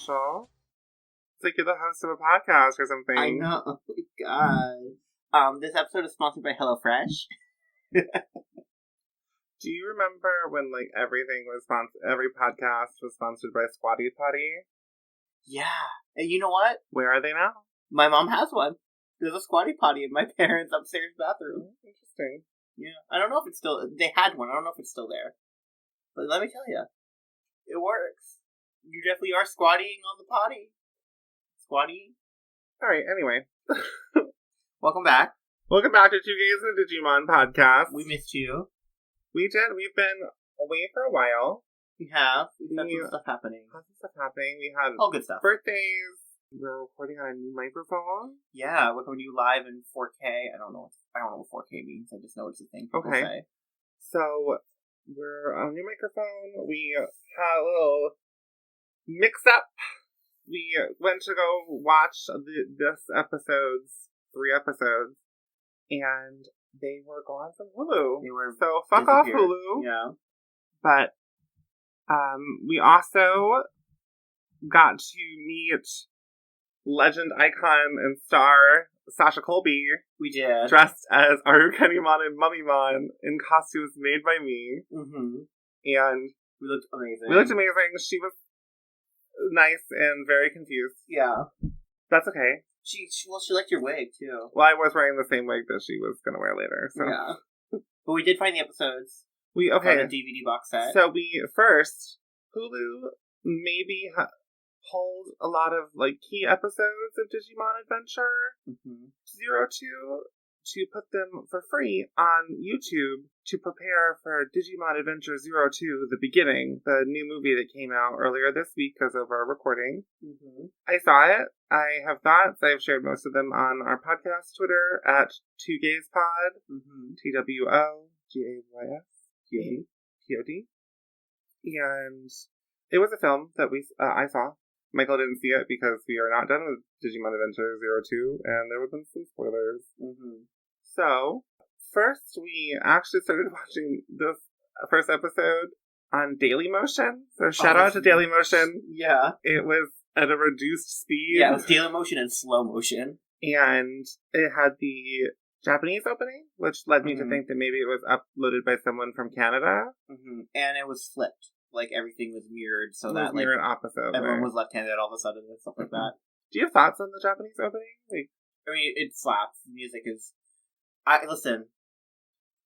special. It's like you're the host of a podcast or something. I know. Oh my god. This episode is sponsored by HelloFresh. Do you remember when like everything was every podcast was sponsored by Squatty Potty? Yeah. And you know what? Where are they now? My mom has one. There's a Squatty Potty in my parents' upstairs bathroom. Interesting. Yeah. I don't know if it's still... They had one. I don't know if it's still there. But let me tell you. It works. You definitely are squatting on the potty. Squatty. Alright, anyway. Welcome back. Welcome back to Two Gays and a Digimon podcast. We missed you. We did. We've been away for a while. We have. We've had some stuff happening. We had all good stuff. Birthdays. We're recording on a new microphone. Yeah, we're coming to you live in 4K. I don't know what 4K means. I just know it's a thing people say. So we're on a new microphone. We had a little mix up. We went to go watch this episode's 3 episodes, and they were gone from Hulu. They were so fuck off Hulu. Yeah. But we also got to meet legend, icon, and star Sasha Colby. We did. Dressed as Arukenimon and Mummymon in costumes made by me. Mm-hmm. And we looked amazing. She was nice and very confused. Yeah. That's okay. She liked your wig, too. Well, I was wearing the same wig that she was going to wear later, so. Yeah. But we did find the episodes. Okay. On the DVD box set. So Hulu maybe pulled a lot of, like, key episodes of Digimon Adventure 02 to put them for free on YouTube to prepare for Digimon Adventure 02, The Beginning, the new movie that came out earlier this week because of our recording. Mm-hmm. I saw it. I have thoughts. I've shared most of them on our podcast Twitter at TwoGaysPod, TWOGAYS, and it was a film that I saw. Michael didn't see it because we are not done with Digimon Adventure 02, and there would have been some spoilers. Mm-hmm. So, first we actually started watching this first episode on Dailymotion. So shout out to Dailymotion. Yeah. It was at a reduced speed. Yeah, it was Dailymotion and slow motion. And it had the Japanese opening, which led me to think that maybe it was uploaded by someone from Canada. Mm-hmm. And it was flipped. Like, everything was mirrored so that, mirrored opposite. Everyone was left-handed all of a sudden and stuff like that. Do you have thoughts on the Japanese opening? I mean, it slaps. The music is... Listen,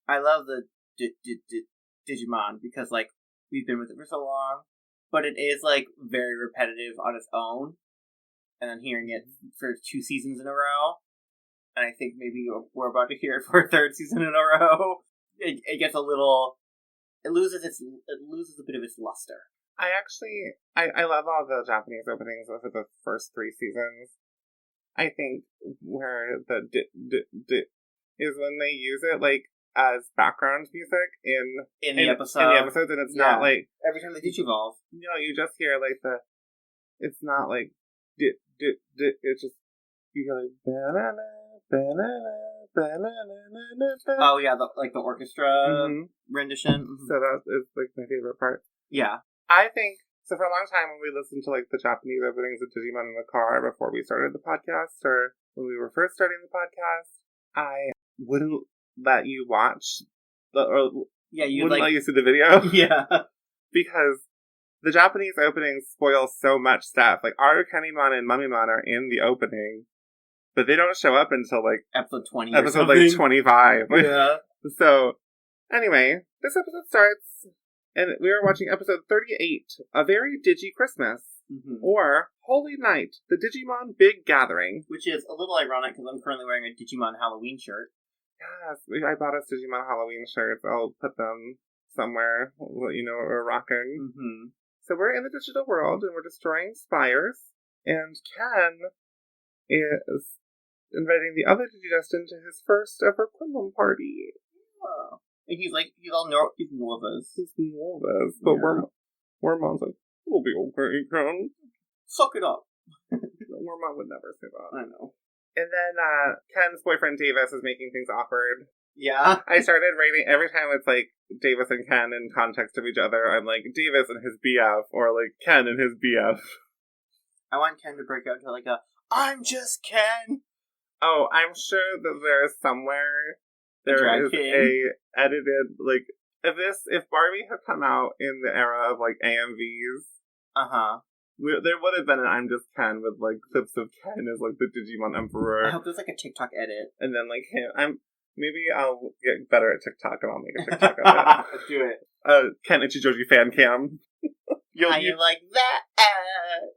I love the Digimon because, like, we've been with it for so long, but it is, like, very repetitive on its own, and then hearing it for 2 seasons in a row, and I think maybe we're about to hear it for a 3rd season in a row, it gets a little... It loses a bit of its luster. I love all the Japanese openings for the first 3 seasons. I think where the is when they use it like as background music in the episodes, and it's not like every time they Digivolve. No, you just hear like it's not like it's just you hear like banana banana banana. Oh yeah, the orchestra rendition. Mm-hmm. So that is like my favorite part. Yeah, I think so. For a long time, when we listened to like the Japanese openings of Digimon in the car before we started the podcast, or when we were first starting the podcast, I wouldn't let you watch wouldn't let you see the video. Yeah, because the Japanese openings spoil so much stuff. Like Arukenimon and Mummymon are in the opening, but they don't show up until like episode 20. Episode like 25. Yeah. So anyway, this episode starts, and we are watching episode 38, A Very Digi Christmas, or Holy Night, the Digimon Big Gathering. Which is a little ironic because I'm currently wearing a Digimon Halloween shirt. Yes, I bought us Digimon Halloween shirts. I'll put them somewhere, let you know what we're rocking. Mm-hmm. So we're in the digital world, and we're destroying spires, and Ken is inviting the other Digidestined to his first ever Kremlin party. Yeah. And he's nervous. He's nervous, but Wormon's like, we'll be okay, Ken. Suck it up. Wormon would never say that. I know. And then Ken's boyfriend Davis is making things awkward. Yeah. I started writing, every time it's like Davis and Ken in context of each other, I'm like, Davis and his BF, or like Ken and his BF. I want Ken to break out into like a, I'm just Ken! Oh, I'm sure that there's somewhere there is a edited, like, if Barbie had come out in the era of, like, AMVs, there would have been an I'm Just Ken with, like, clips of Ken as, like, the Digimon Emperor. I hope there's, like, a TikTok edit. And then, like, maybe I'll get better at TikTok and I'll make a TikTok of it. Do it. Ken Ichijouji FanCam. You like that?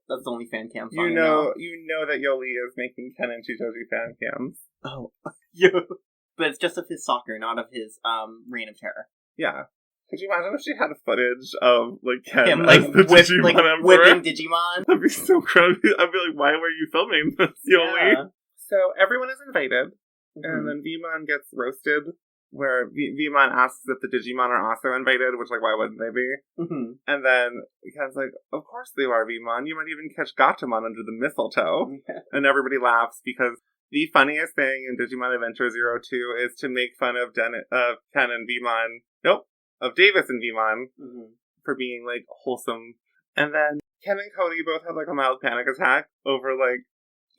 That's the only FanCam song you know that Yoli is making Ken Ichijouji FanCams. Oh. Yeah. But it's just of his soccer, not of his Reign of Terror. Yeah. Could you imagine if she had footage of, like, Ken him, like, whipping Digimon? That'd be so crazy. I'd be like, why were you filming this, Yoli? Yeah. So everyone is invited, and then Vmon gets roasted, where Vmon asks if the Digimon are also invited, which, like, why wouldn't they be? And then Ken's like, of course they are, Vmon. You might even catch Gatomon under the mistletoe. And everybody laughs, because the funniest thing in Digimon Adventure 02 is to make fun of Ken and Vmon. Nope. Of Davis and Vmon for being, like, wholesome. And then Ken and Cody both have, like, a mild panic attack over, like,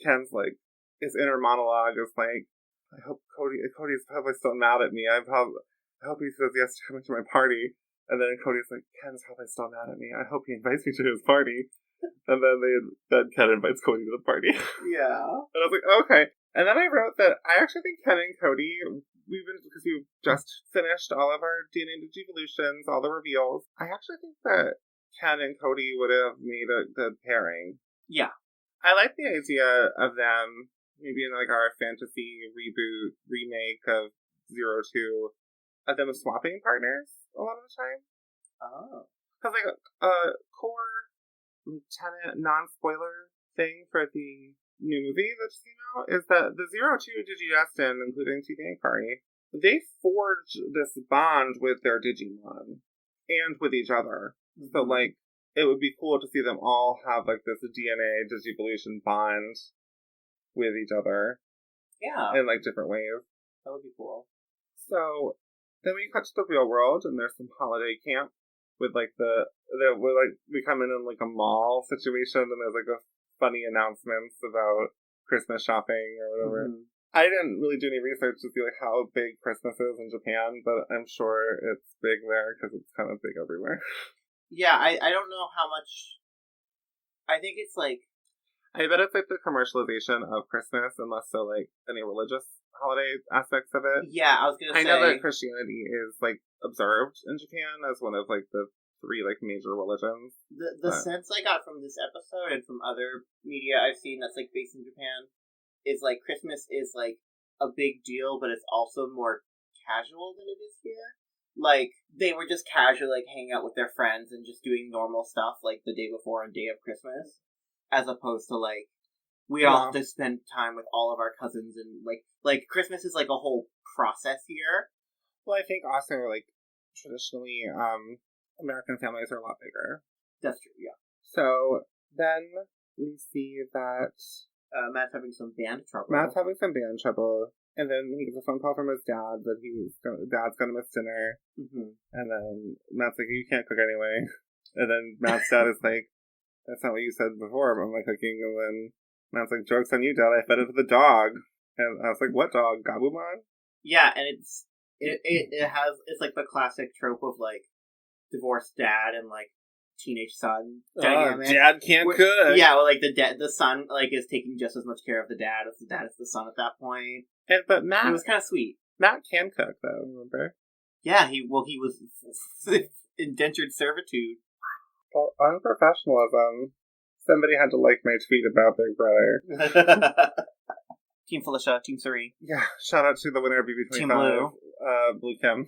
Ken's, like, his inner monologue is, like, I hope Cody's probably still mad at me. I hope he says yes to coming to my party. And then Cody's like, Ken's probably still mad at me. I hope he invites me to his party. And then Ken invites Cody to the party. Yeah. And I was like, okay. And then I wrote that I actually think Ken and Cody, because we've just finished all of our DNA Digivolutions, all the reveals, I actually think that Ken and Cody would have made a good pairing. Yeah. I like the idea of them, maybe in, like, our fantasy reboot, remake of 02, of them swapping partners a lot of the time. Oh. Because, like, a core Lieutenant non-spoiler thing for the new movie that just came out is that the 02 Digidestin, including TK and Kari, they forged this bond with their Digimon and with each other. So, like, it would be cool to see them all have, like, this DNA Digivolution bond with each other. Yeah. In, like, different ways. That would be cool. So, then we cut to the real world, and there's some holiday camp with, like, we come in, like, a mall situation, and there's, like, a funny announcements about Christmas shopping or whatever. I didn't really do any research to see, like, how big Christmas is in Japan, but I'm sure it's big there because it's kind of big everywhere. Yeah, I don't know how much. I think it's like. I bet it's like the commercialization of Christmas and less so like any religious holiday aspects of it. Yeah, I was gonna say. I know that Christianity is like observed in Japan as one of like the 3 like major religions. The sense I got from this episode and from other media I've seen that's like based in Japan is like Christmas is like a big deal, but it's also more casual than it is here. Like, they were just casually, like, hanging out with their friends and just doing normal stuff, like, the day before and day of Christmas. As opposed to, like, we all have to spend time with all of our cousins and, like, Christmas is, like, a whole process here. Well, I think also, like, traditionally, American families are a lot bigger. That's true, yeah. So, then we see that... Matt's having some band trouble. And then he gets a phone call from his dad that Dad's gonna miss dinner. And then Matt's like, you can't cook anyway. And then Matt's dad is like, that's not what you said before about my cooking. And then Matt's like, joke's on you, Dad, I fed it to the dog. And I was like, what dog? Gabumon? Yeah, and it's like the classic trope of like divorced dad and like teenage son dynamic. Dad can't cook. Yeah, well, like the son like is taking just as much care of the dad as the son at that point. But Matt, it was kind of sweet. Matt can cook though, remember? Yeah, he was indentured servitude. Well, unprofessionalism. Somebody had to like my tweet about Big Brother. Team Felicia, Team Suri. Yeah, shout out to the winner of BB25. Team Blue. Blue Kim.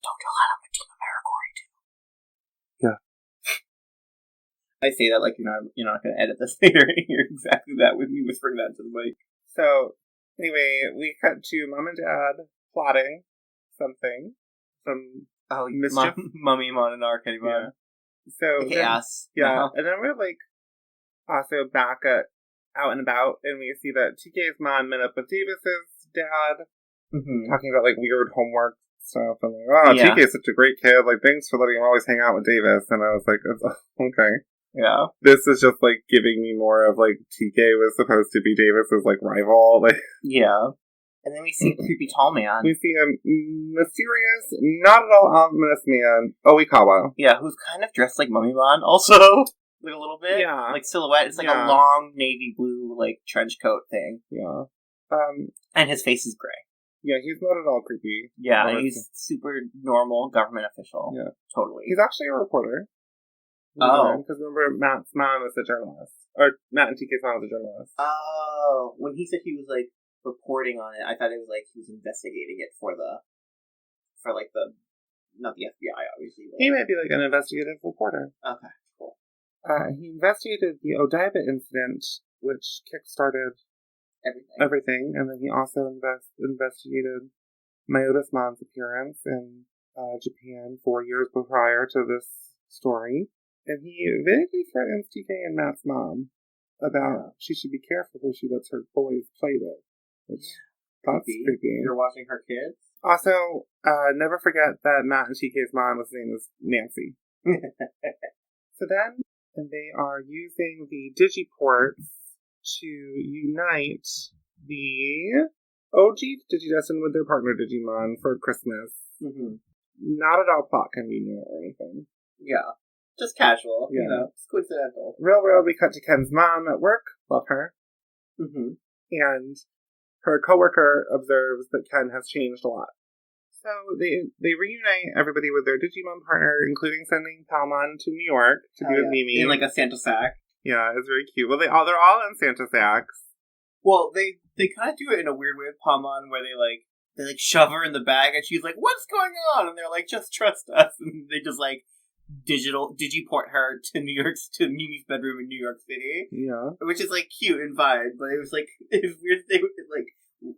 Don't you let him with Team Americorps too. Yeah. I say that like you're not going to edit this later and hear exactly that with me whispering that to the mic. So, anyway, we cut to Mom and Dad plotting something. Some mischief. Mummy, Mon, and Arcadimon. Yeah. So, chaos. Yeah, and then we're like also back at out and about, and we see that TK's mom met up with Davis's dad, talking about like weird homework stuff, and like, TK's such a great kid, like thanks for letting him always hang out with Davis. And I was like, okay. Yeah. This is just, like, giving me more of, like, TK was supposed to be Davis's, like, rival. Like, yeah. And then we see a creepy tall man. We see a mysterious, not at all ominous man, Oikawa. Yeah, who's kind of dressed like Mummymon, also. Like, a little bit. Yeah. Like, silhouette. It's like a long navy blue, like, trench coat thing. Yeah. And his face is gray. Yeah, he's not at all creepy. Yeah, and he's super normal government official. Yeah. Totally. He's actually a reporter. Oh. Because remember, Matt's mom is a journalist. Or Matt and TK's mom is a journalist. Oh. When he said he was, like, reporting on it, I thought it was, like, he was investigating it for not the FBI, obviously. He might be, like, an investigative reporter. Okay, cool. He investigated the Odaiba incident, which kickstarted everything, and then he also investigated Mayoda's mom's appearance in Japan 4 years prior to this story. And he vaguely threatens TK and Matt's mom about she should be careful who she lets her boys play with. Which, that's creepy. You're watching her kids? Also, never forget that Matt and TK's mom's name is Nancy. So then, they are using the Digiports to unite the OG Digidestin with their partner Digimon for Christmas. Mm-hmm. Not at all plot convenient or anything. Yeah. Just casual, you know, it's coincidental. Real, we cut to Ken's mom at work. Love her. Mm-hmm. And her coworker observes that Ken has changed a lot. So they reunite everybody with their Digimon partner, including sending Palmon to New York to be with Mimi. In like a Santa sack. Yeah, it's very cute. Well, they're all in Santa sacks. Well, they kind of do it in a weird way with Palmon, where they shove her in the bag, and she's like, "What's going on?" And they're like, "Just trust us." And they just like digiport her to Mimi's bedroom in New York City. Yeah, which is like cute and fine, but it was weird. They like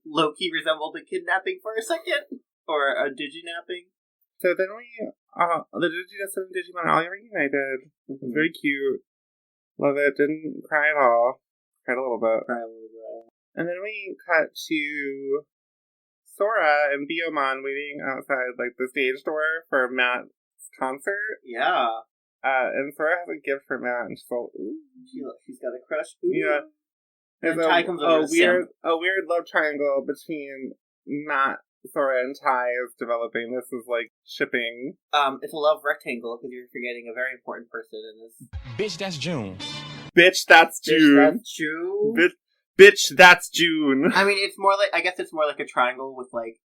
low key resembled a kidnapping for a second, or a diginapping. So then the Digidestin and Digimon all reunited. It's very cute. Love it. Didn't cry at all. Cried a little bit. And then we cut to Sora and Biomon waiting outside like the stage door for Matt's concert. Yeah. And Sora has a gift for Matt, and she's all, ooh. She's got a crush. Ooh. Yeah. And Ty comes over a weird love triangle between Matt, Sora, and Ty is developing. This is like shipping. It's a love rectangle because you're forgetting a very important person in this. Bitch, that's June. Bitch, that's June. That's June. Bitch, that's June. I mean, I guess it's more like a triangle with like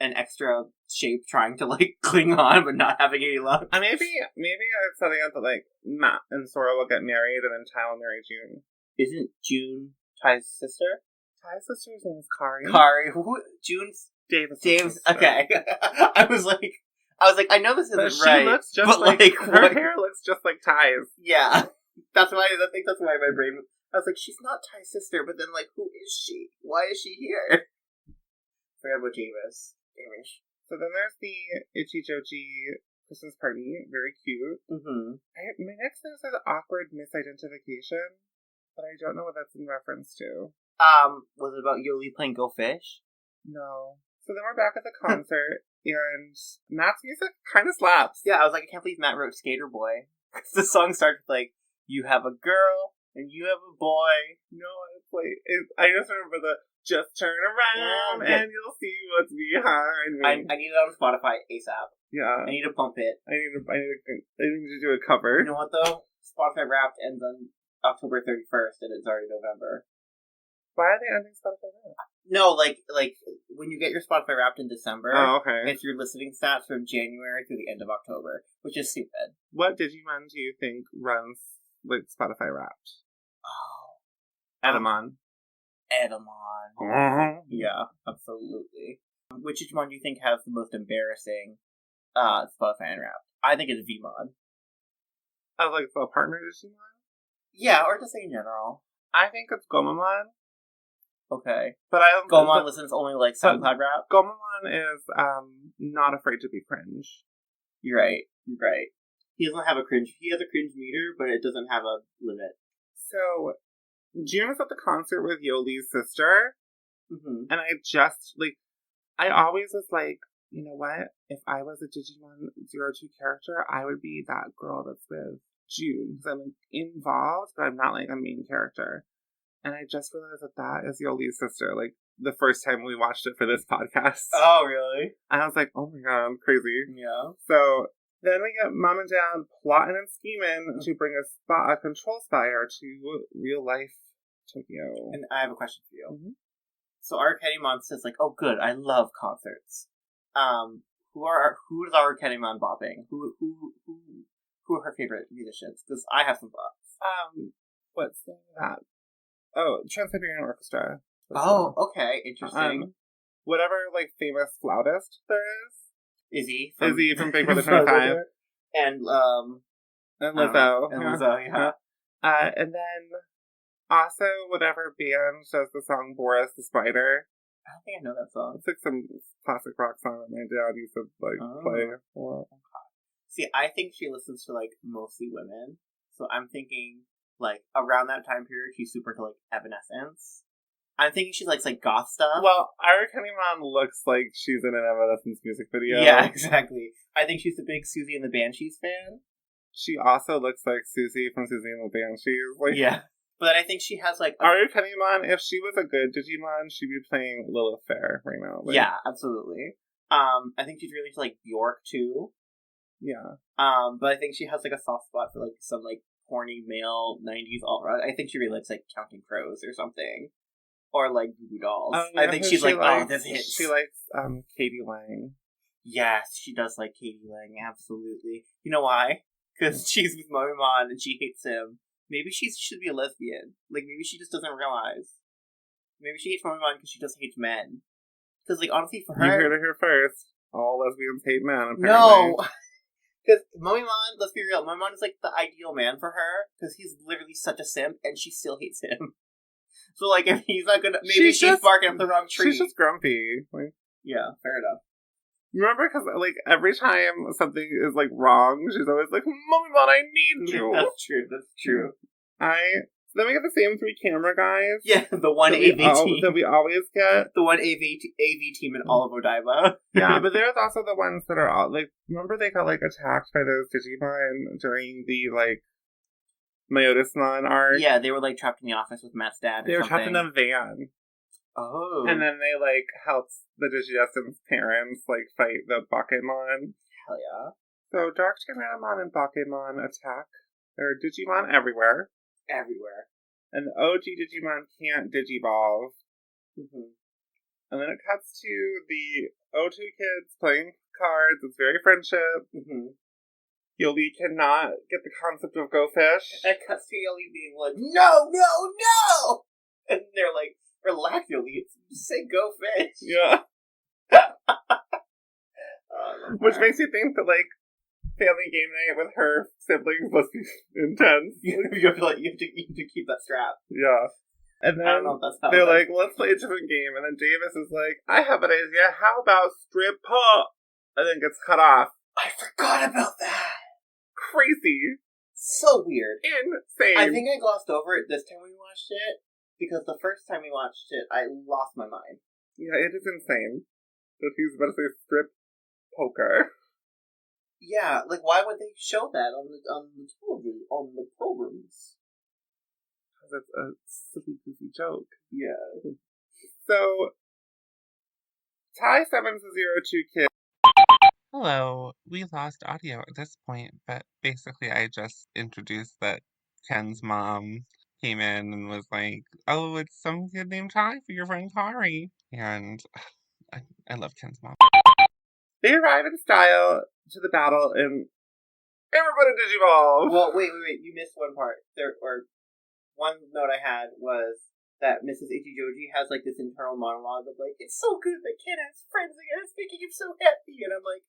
an extra shape trying to like cling on but not having any luck. Maybe I'm setting up that like Matt and Sora will get married and then Ty will marry June. Isn't June Ty's sister? Ty's sister's name is Kari. Who? June's Davis. Okay. I was like, I know this isn't right. She looks just like her hair looks just like Ty's. Yeah, I think that's why my brain. I was like, she's not Ty's sister, but then like, who is she? Why is she here? Forget about Davis. So then there's the Ichijouji Christmas party. Very cute. Mm-hmm. My next thing says awkward misidentification, but I don't know what that's in reference to. Was it about Yoli playing Go Fish? No. So then we're back at the concert, and Matt's music kind of slaps. Yeah, I was like, I can't believe Matt wrote Skater Boy. Because the song starts with like, you have a girl, and you have a boy. No, it's like, I just remember the just turn around and you'll see what's behind me. I need it on Spotify ASAP. Yeah. I need to pump it. I need to do a cover. You know what though? Spotify Wrapped ends on October 31st and it's already November. Why are they ending Spotify Wrapped? No, like when you get your Spotify Wrapped in December, okay. It's your listening stats from January through the end of October, which is stupid. What Digimon do you think runs with Spotify Wrapped? Oh. Edamon. Yeah, absolutely. Which Digimon do you think has the most embarrassing Spotify Wrapped? I think it's Vmon. Oh, like the partner Digimon? Yeah, or just in general. I think it's Gomamon. Okay. But I don't Gomamon listens only like SoundCloud rap? Gomamon is not afraid to be cringe. You're right. He doesn't have a cringe. He has a cringe meter, but it doesn't have a limit. So, June is at the concert with Yoli's sister. Mm-hmm. And I always was like, you know what? If I was a Digimon 02 character, I would be that girl that's with June, because I'm like, involved, but I'm not like a main character. And I just realized that is Yoli's sister, like the first time we watched it for this podcast. Oh, really? And I was like, oh my god, I'm crazy. Yeah. So then we get Mom and Dad plotting and scheming to bring a control spire to real life Tokyo. And I have a question for you. Mm-hmm. So Arcadimon says like, "Oh, good, I love concerts." Who is Arcadimon bopping? Who are her favorite musicians? Because I have some thoughts. What's that? Oh, Trans-Siberian Orchestra. Oh, okay, interesting. Whatever like famous flautist there is. Izzy from Big Brother 25. And Lizzo. And Lizzo, yeah. And then also whatever band does the song Boris the Spider. I don't think I know that song. It's like some classic rock song that my dad used to play. Okay. See, I think she listens to like mostly women. So I'm thinking like around that time period she's super to like Evanescence. I'm thinking she likes like goth stuff. Well, Arcadimon looks like she's in an Evanescence music video. Yeah, exactly. I think she's a big Susie and the Banshees fan. She also looks like Susie from Susie and the Banshees. Like, yeah. But I think she has like Arcadimon, if she was a good Digimon, she'd be playing Lilith Fair right now. Like, yeah, absolutely. I think she's really into like Bjork too. Yeah. But I think she has like a soft spot for like some like horny male 90s alt-rock. I think she really likes like Counting Crows or something. Or like Goo Goo Dolls. Yeah, I think she's like, oh, this hits. She likes Katie Lang. Yes, she does like Katie Lang, absolutely. You know why? Because she's with Motomon and she hates him. Maybe she should be a lesbian. Like, maybe she just doesn't realize. Maybe she hates Motomon because she just hates men. Because, like, honestly, for her... You heard it here first. All lesbians hate men, apparently. No! Because Motomon, let's be real, Motomon is, like, the ideal man for her. Because he's literally such a simp, and she still hates him. So, like, if he's not gonna... Maybe she's barking up the wrong tree. She's just grumpy. Like, yeah, fair enough. Remember, because, like, every time something is, like, wrong, she's always like, Motomon, I need you! That's true. Then we get the same three camera guys. Yeah, the one AV team. That we always get. The one AV team in all of Odaiba. Yeah, but there's also the ones that are all, like, remember they got, like, attacked by those Digimon during the, like, Myotismon arc? Yeah, they were, like, trapped in the office with Matt's dad. They were trapped in a van. Oh. And then they, like, helped the Digidestin's parents, like, fight the Bakemon. Hell yeah. So Dark Tyrannomon and Bakemon attack. There are Digimon everywhere. Everywhere. And the OG Digimon can't Digivolve. Mm-hmm. And then it cuts to the O2 kids playing cards. It's very friendship. Mm-hmm. Yoli cannot get the concept of Go Fish. And it cuts to Yoli being like, no! And they're like, relax, Yoli. Just say Go Fish. Yeah. Which makes you think that, like, family game night with her siblings must be intense. You have to keep that strap. Yeah. And then I don't know if that's how they're like, let's play a different game. And then Davis is like, I have an idea. How about strip up? And then gets cut off. I forgot about that. Crazy. So weird. Insane. I think I glossed over it this time we watched it. Because the first time we watched it, I lost my mind. Yeah, it is insane. That he's about to say strip poker. Yeah, like why would they show that on the programs? Because it's a silly goofy joke. Yeah. So Ty 702 Kid. Hello. We lost audio at this point, but basically I just introduced that Ken's mom came in and was like, oh, it's some kid named Ty for your friend Kari. And I love Ken's mom. They arrive in style to the battle and everybody Digivolve! Well, wait, you missed one part. One note I had was that Mrs. Ichijouji has, like, this internal monologue of, like, it's so good that Ken has friends again, it's making him so happy, and I'm like,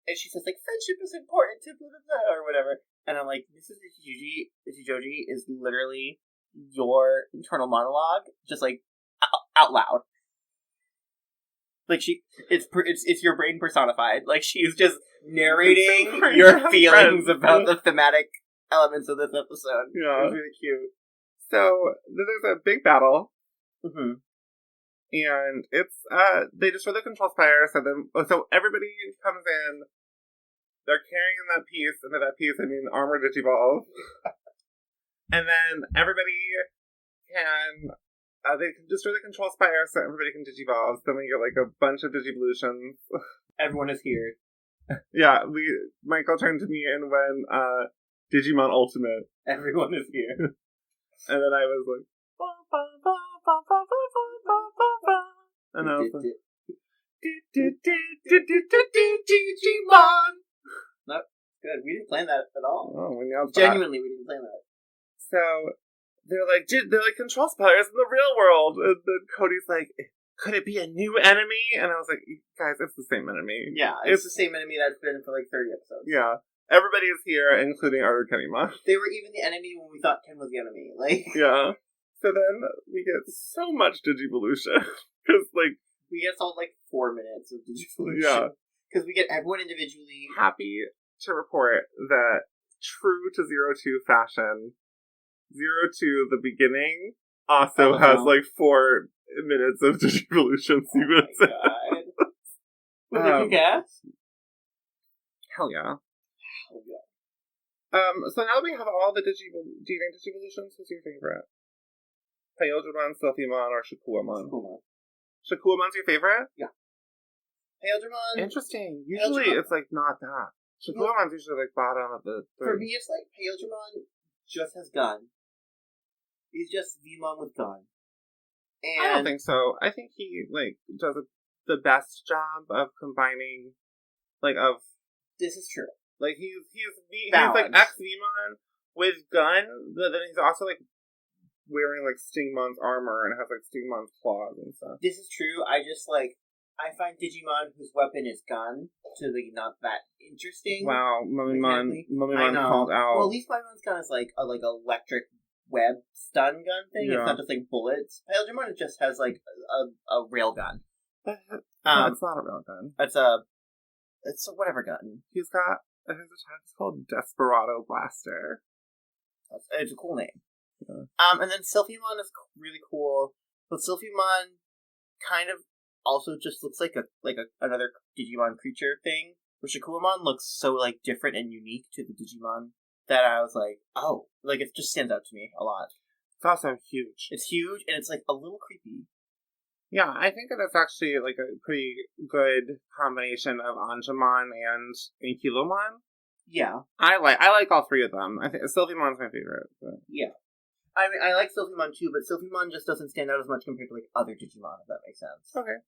and she says, like, friendship is important to blah, blah, blah, or whatever, and I'm like, Mrs. Ichijouji is literally your internal monologue, just, like, out loud. Like, it's your brain personified. Like, she's just narrating your feelings about the thematic elements of this episode. Yeah. It's really cute. So, there's a big battle. Mm-hmm. And it's, they destroy the control spire, so everybody comes in. they're carrying that piece, and by that piece, I mean armored Digivolve. And then everybody can, they can destroy the control spire so everybody can Digivolve. So then we get like a bunch of Digivolutions. Everyone is here. Yeah, Michael turned to me and when Digimon Ultimate. Everyone is here. And then I was like, and I was like, Digimon. No, good. We didn't plan that at all. Oh, we nailed that. Genuinely, we didn't plan that. So they're like control spires in the real world. And then Cody's like, could it be a new enemy? And I was like, guys, it's the same enemy. Yeah, it's the same enemy that's been for like 30 episodes. Yeah. Everybody is here, including our Kenima. They were even the enemy when we thought Ken was the enemy. Like, yeah. So then we get so much Digivolution. Because, like... We get all, like, 4 minutes of Digivolution. Yeah. Because we get everyone individually... Happy to report that true to 02 fashion, 02, the beginning, also has, like, 4 minutes of Digivolution sequences. Oh my god. Would they kick ass? Hell yeah. Oh, yeah. So now that we have all the Digivolutions, who's your favorite? Hyodramon, Silphymon, or Shakuamon? Shakuamon's your favorite? Yeah. Hyodramon. Interesting. Usually it's like not that. Shakuamon's usually like bottom of the third. For me, it's like Hyodramon just has gun. He's just Vmon with gun. And I don't think so. I think he like does the best job of combining, like of. This is true. Like he's like ex-Vmon with gun, but then he's also like wearing like Stingmon's armor and has like Stingmon's claws and stuff. This is true. I find Digimon whose weapon is gun to be not that interesting. Wow, Mummymon called out. Well, at least Mummimon's gun is like electric web stun gun thing. Yeah. It's not just like bullets. Hyodramon just has like a rail gun. It's not a rail gun. It's a whatever gun. He's got his attack is called Desperado Blaster. It's a cool name. Yeah. And then Silphymon is really cool, but Silphymon kind of also just looks like another Digimon creature thing. Where Shakuamon looks so like different and unique to the Digimon that I was like, oh, like it just stands out to me a lot. It's also huge. It's huge and it's like a little creepy. Yeah, I think that it's actually like a pretty good combination of Anjumon and Inkilomon. Yeah, I like all three of them. I think Silphymon's my favorite. But. Yeah, I mean I like Silphymon too, but Silphymon just doesn't stand out as much compared to like other Digimon. If that makes sense. Okay,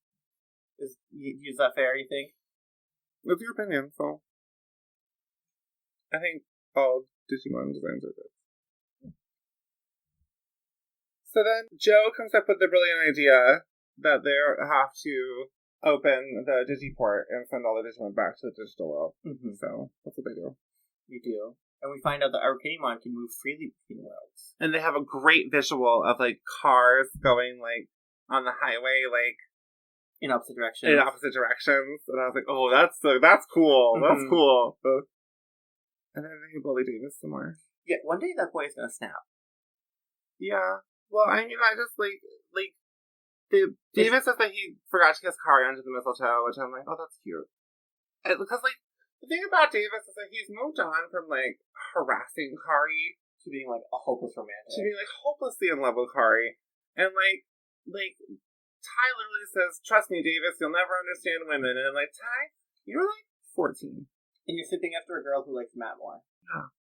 is that fair? You think? It's your opinion, so I think all Digimon designs are good. So then Joe comes up with the brilliant idea that they have to open the Digiport and send all the Digimon back to the digital world. Mm-hmm. So that's what they do. You do. And we find out that our Kinemon can move freely between worlds. And they have a great visual of like cars going like on the highway, like in opposite directions. And I was like, oh, that's cool. Mm-hmm. That's cool. And then they bully Davis some more. Yeah, one day that boy is gonna snap. Yeah. Well, I mean, I just like Davis says that he forgot to kiss Kari under the mistletoe, which I'm like, oh, that's cute. Because, like, the thing about Davis is that he's moved on from, like, harassing Kari to being, like, a hopeless romantic. To being, like, hopelessly in love with Kari. And, like, Ty literally says, trust me, Davis, you'll never understand women. And I'm like, Ty, you're, like, 14. And you're sipping after a girl who likes Matt more. Yeah.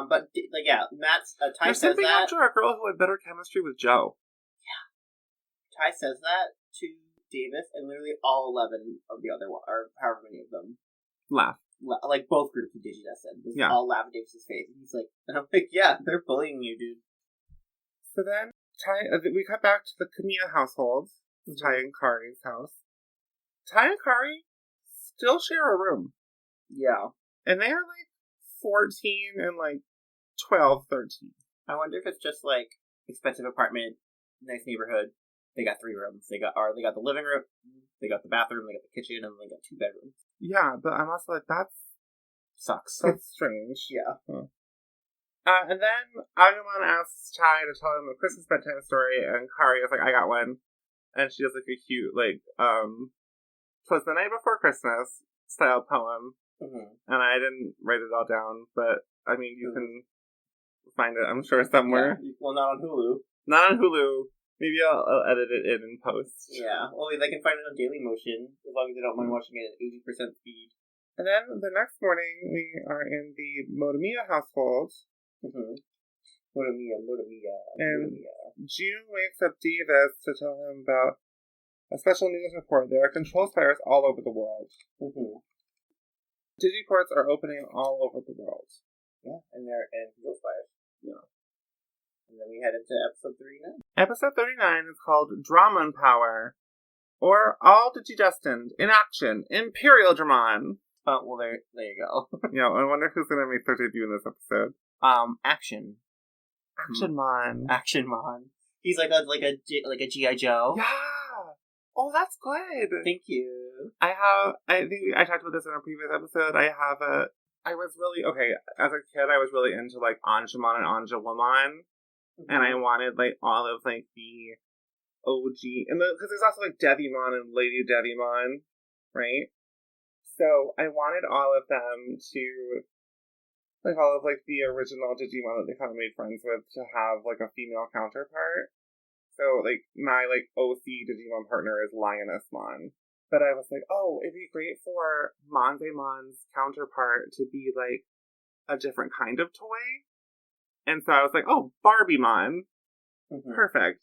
But, like, yeah, Matt's, Ty you're says that. You're sipping after a girl who had better chemistry with Joe. Yeah. Ty says that to Davis, and literally all 11 of the other one, or however many of them, laugh. Like both groups of Digidestined said. Yeah. All laugh at Davis's face. And he's like, and I'm like, yeah, they're bullying you, dude. So then, we cut back to the Kamiya household, Ty and Kari's house. Ty and Kari still share a room. Yeah. And they are like 14 and like 12, 13. I wonder if it's just like expensive apartment, nice neighborhood. They got 3 rooms. They got the living room, they got the bathroom, they got the kitchen, and they got 2 bedrooms. Yeah, but I'm also like, that sucks. That's strange. Yeah. Huh. And then Agumon asks Ty to tell him a Christmas bedtime story, and Kari is like, I got one. And she does like a cute, like, 'Twas the Night Before Christmas style poem And I didn't write it all down, but, I mean, you can find it, I'm sure, somewhere. Yeah. Well, not on Hulu. Not on Hulu. Maybe I'll edit it in post. Yeah. Well, they can find it on Dailymotion, as long as they don't mind watching it at 80% speed. And then the next morning, we are in the Motomiya household. Motomiya. And Jun wakes up Davis to tell him about a special news report. There are control spires all over the world. Digiports are opening all over the world. Yeah, and they're control spires. Yeah. And then we head into episode 39. Episode 39 is called Dramon Power, or All Digidestined, in Action, Imperial Dramon. Oh, well, there you go. Yeah, I wonder who's going to make their debut in this episode. Action. Actionmon. Actionmon. He's like a G.I. Joe. Yeah! Oh, that's good! Thank you. I think I talked about this in a previous episode. I was really, okay, as a kid, I was really into, like, Anjumon and Anjawomon. And I wanted, like, all of, like, the OG, and because there's also, like, Devimon and Lady Devimon, right? So I wanted all of them to, like, all of, like, the original Digimon that they kind of made friends with to have, like, a female counterpart. So, like, my, like, OC Digimon partner is Lionesmon. But I was like, oh, it'd be great for Manzemon's counterpart to be, like, a different kind of toy. And so I was like, oh, Barbiemon. Perfect.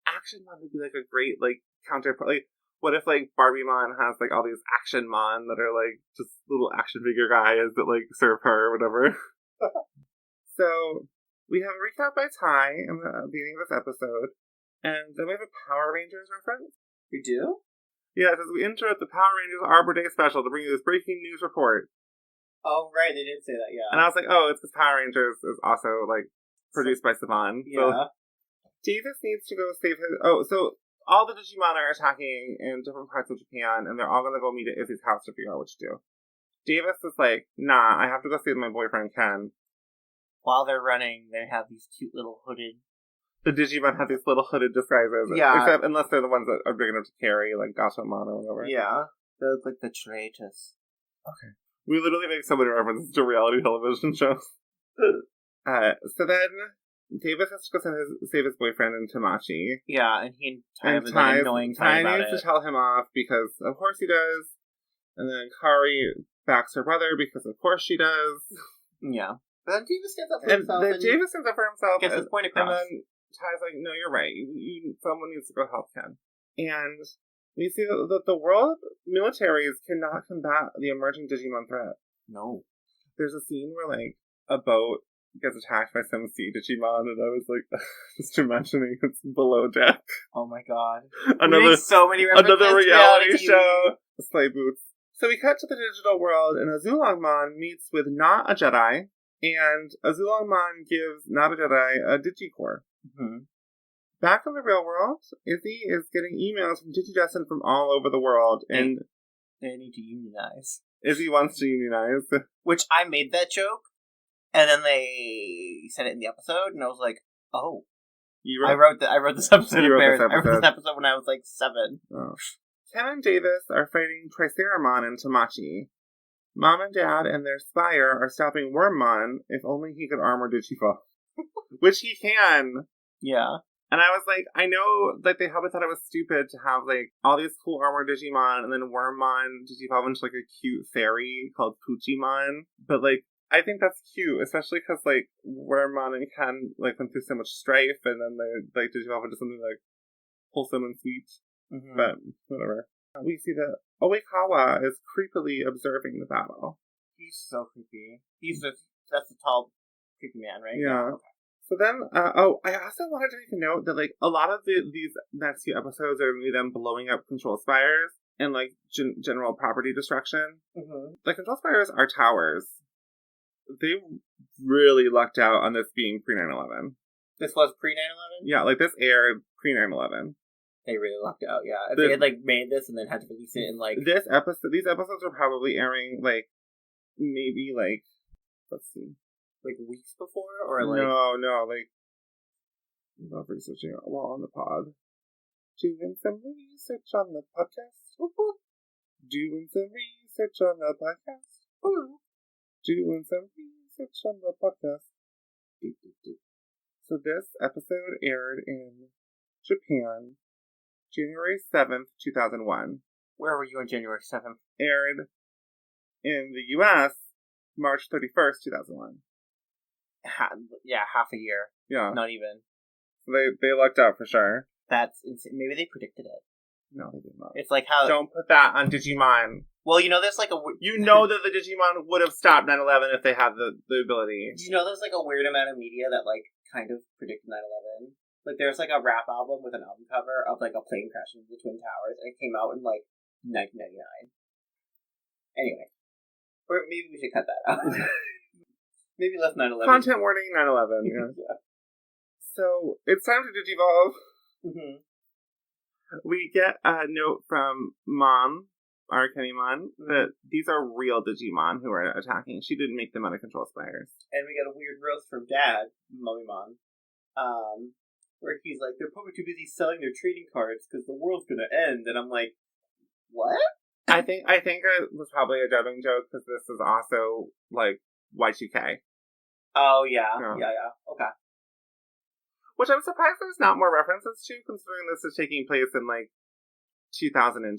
Actionmon would be, like, a great, like, counterpart. Like, what if, like, Barbiemon has, like, all these Actionmon that are, like, just little action figure guys that, like, serve her or whatever. So, we have a recap by Ty in the beginning of this episode. And then we have a Power Rangers reference. We do? Yeah, it says we enter the Power Rangers Arbor Day special to bring you this breaking news report. Oh, right, they did say that, yeah. And I was like, oh, it's because Power Rangers is also, like, produced by Saban. Yeah. So Davis needs to go save his... Oh, so all the Digimon are attacking in different parts of Japan, and they're all going to go meet at Izzy's house to figure out what to do. Davis is like, nah, I have to go save my boyfriend, Ken. While they're running, they have these cute little hooded... The Digimon have these little hooded disguises. Yeah. Except unless they're the ones that are big enough to carry, like Gashamon or whatever. Yeah. They're like the traitors. Okay. We literally make so many references to reality television shows. So then, Davis has to go save his boyfriend in Tamachi. Yeah, and he and Ty is annoying Ty about needs to tell him off because of course he does. And then Kari backs her brother because of course she does. Yeah. But then Davis stands up for himself. And Davis stands up for himself. Gets his point across. And then Ty's like, no, you're right. Someone needs to go help Ken. And we see that the world militaries cannot combat the emerging Digimon threat. No. There's a scene where, like, a boat gets attacked by some sea Digimon, and I was like, just imagining it's below deck. Oh my god. So many another reality show. Slay boots. So we cut to the digital world, and Azulongmon meets with Not a Jedi, and Azulongmon gives Not a Jedi a Digicore. Back in the real world, Izzy is getting emails from Digidestin from all over the world, and they need to unionize. Izzy wants to unionize. Which I made that joke, and then they said it in the episode, and I was like, oh. I wrote this episode. I wrote this episode when I was like 7. Oh. Ken and Davis are fighting Triceramon and Tamachi. Mom and Dad and their Spire are stopping Wormmon if only he could armor Digivolve. Which he can. Yeah. And I was like, I know that they probably thought it was stupid to have, like, all these cool armored Digimon and then Wormmon Digivolve into, like, a cute fairy called Puchimon. But, like, I think that's cute, especially because, like, Wormmon and Ken, like, went through so much strife and then they, like, Digivolve into something, like, wholesome and sweet. But, whatever. We see that Oikawa is creepily observing the battle. He's so creepy. That's a tall, creepy man, right? Yeah. Okay. So then, I also wanted to make a note that, like, a lot of these next few episodes are going to be them blowing up control spires and, like, general property destruction. The control spires are towers. They really lucked out on this being pre-9/11. This was pre-9/11? Yeah, like, this aired pre-9/11. They really lucked out, yeah. If they had, like, made this and then had to release it in, like... These episodes are probably airing, like, maybe, like, let's see. Like, weeks before? Or, like... No, like... I'm not researching it while on the pod. Doing some research on the podcast. Doing some research on the podcast. Doing some research on the podcast. So this episode aired in Japan, January 7th, 2001. Where were you on January 7th? Aired in the U.S., March 31st, 2001. Half a year. Yeah. Not even. So they lucked out for sure. That's insane. Maybe they predicted it. No, they did not. It's like how... Don't put that on Digimon. Well, there's like a... You know that the Digimon would have stopped 9/11 if they had the ability. There's like a weird amount of media that like kind of predicted 9/11? Like there's like a rap album with an album cover of like a plane crashing into the Twin Towers, and it came out in like 1999. Anyway. Or maybe we should cut that out. Maybe less 9/11. Content warning, 9/11, yeah. Yeah. So, it's time to Digivolve. Mm-hmm. We get a note from Mom, our Kennymon, that these are real Digimon who are attacking. She didn't make them out of control spires. And we get a weird roast from Dad, Mummymon, where he's like, they're probably too busy selling their trading cards because the world's gonna end. And I'm like, what? I think it was probably a dubbing joke because this is also, like, Y2K. Oh, yeah. Yeah. Okay. Which I'm surprised there's not more references to, considering this is taking place in, like, 2002.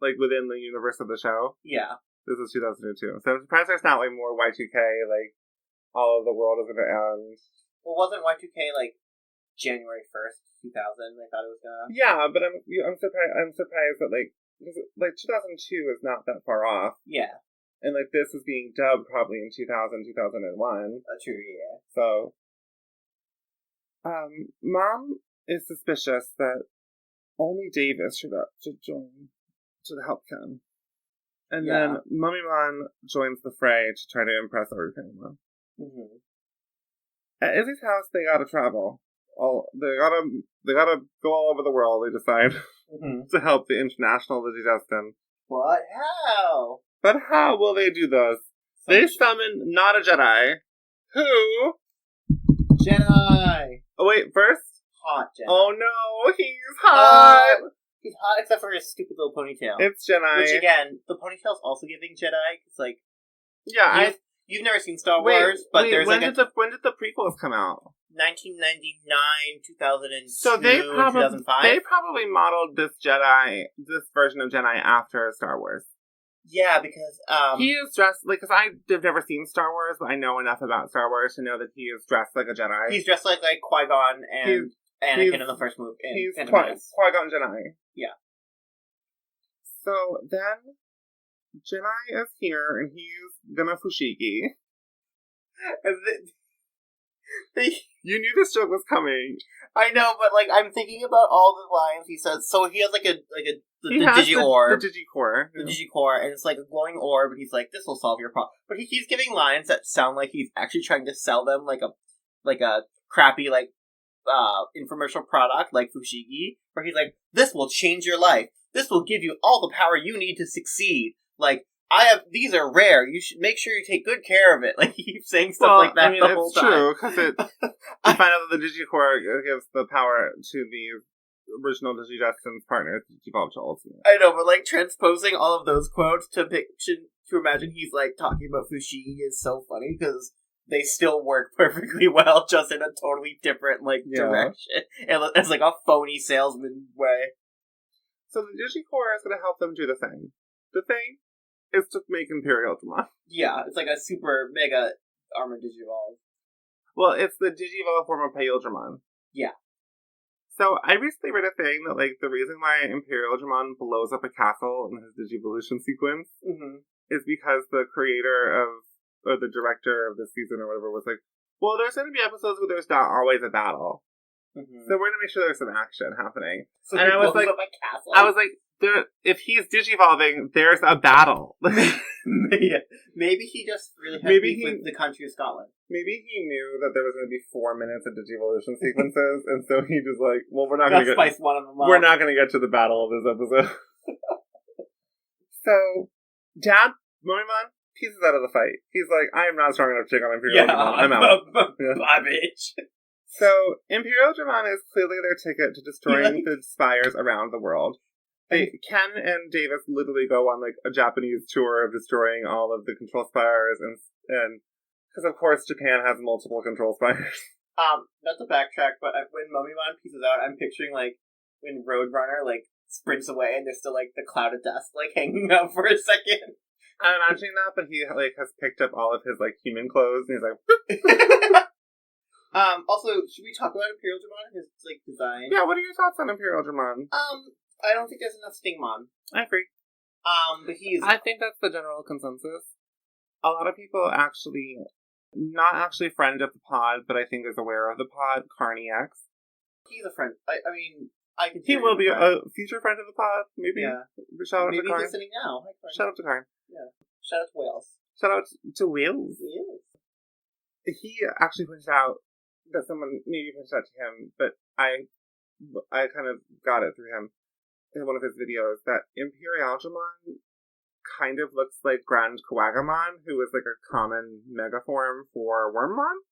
Like, within the universe of the show. Yeah. This is 2002. So I'm surprised there's not, like, more Y2K, like, all of the world is going to end. Well, wasn't Y2K, like, January 1st, 2000? I thought it was gonna... Yeah, but I'm surprised that, like, because, like, 2002 is not that far off. Yeah. And, like, this is being dubbed probably in 2000, 2001. True, yeah. So... Mom is suspicious that only Davis should join to help him. And then Mummymon joins the fray to try to impress our family. Mm-hmm. At Izzy's house, they gotta travel. They gotta go all over the world, they decide, to help the international Digidestin. What? How? But how will they do this? They summon not a Jedi. Who? Jedi! Oh, wait, first? Hot Jedi. Oh no, he's hot! He's hot except for his stupid little ponytail. It's Jedi. Which, again, the ponytail's also giving Jedi. It's like... Yeah, You've never seen Star Wars, but there's when did the prequels come out? 1999, 2002, so they 2005? They probably modeled this version of Jedi after Star Wars. Yeah, because, he is dressed, like, because I've never seen Star Wars, but I know enough about Star Wars to know that he is dressed like a Jedi. He's dressed like Qui-Gon and Anakin in the first movie. He's Qui-Gon Jedi. Yeah. So, then, Jedi is here, and he's gonna Fushigi. You knew this joke was coming. I know, but, like, I'm thinking about all the lines he says. So he has, like, the Digi-Orb. The Digicore. The Digicore, and it's like a glowing orb, and he's like, this will solve your problem. But he keeps giving lines that sound like he's actually trying to sell them like a crappy, like, infomercial product, like Fushigi, where he's like, this will change your life. This will give you all the power you need to succeed. Like, these are rare. You should make sure you take good care of it. Like, he keeps saying stuff like that the whole time. True, because you find out that the Digicore gives the power to the original Digidestin's partner, Digivolve to Ultimate. I know, but, like, transposing all of those quotes to imagine he's, like, talking about Fushigi is so funny, because they still work perfectly well, just in a totally different, like, direction. And it's, like, a phony salesman way. So the Digicore is going to help them do the thing. The thing is to make Imperial Digimon. Yeah, it's like a super mega armored Digivolve. Well, it's the Digivolve form of Paildramon. Yeah. So I recently read a thing that, like, the reason why Imperial Digimon blows up a castle in his Digivolution sequence is because the creator or the director of the season or whatever was like, well, there's going to be episodes where there's not always a battle. Mm-hmm. So we're going to make sure there's some action happening. So and I was like, if he's digivolving, there's a battle. Yeah. Maybe he just really had beef with the country of Scotland. Maybe he knew that there was going to be 4 minutes of digivolution sequences, and so he just like, well, we're not going to spice one of them up. We're not going to get to the battle of this episode. So, Dad, Morimon, pieces out of the fight. He's like, I am not strong enough to take on Imperial Digimon. I'm out. Bye, bitch. So, Imperial Digimon is clearly their ticket to destroying the spires around the world. Ken and Davis literally go on like a Japanese tour of destroying all of the control spires, and because of course Japan has multiple control spires. Not to backtrack, but when Mummymon pieces out, I'm picturing like when Roadrunner like sprints away and there's still like the cloud of dust like hanging out for a second. I'm imagining that, but he like has picked up all of his like human clothes and he's like. Also, should we talk about Imperial Dramon and his like design? Yeah, what are your thoughts on Imperial Dramon? I don't think there's enough Stingmon. I agree. But he's. I think that's the general consensus. A lot of people actually, not actually a friend of the pod, but I think is aware of the pod. Carney X. He's a friend. I mean, I can. He will be a future friend of the pod. Maybe. Yeah. Shout out maybe to Carney. He's listening now. Hi, shout out to Carney. Yeah. Shout out to Wales. Shout out to Wales. Wales. He actually pointed out that someone maybe pointed out to him, but I kind of got it through him in one of his videos that Imperialdramon kind of looks like Grand Coagamon, who is like a common megaform for Wormmon.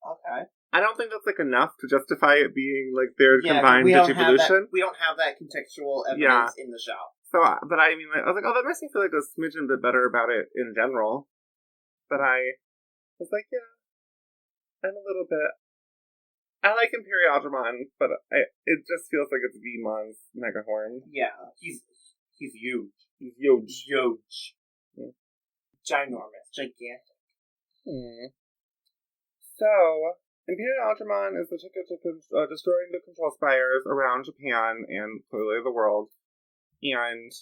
Okay. I don't think that's like enough to justify it being like their combined Digivolution. We don't have that contextual evidence in the show. So, but I mean, I was like, oh, that makes me feel like a smidgen bit better about it in general. But I was like, yeah, I'm a little bit. I like Imperialdramon, but it just feels like it's Vmon's megaform. Yeah, he's huge. He's huge. Huge. Yeah. Ginormous. Gigantic. So, Imperialdramon is the ticket to destroying the control spires around Japan and clearly the world. And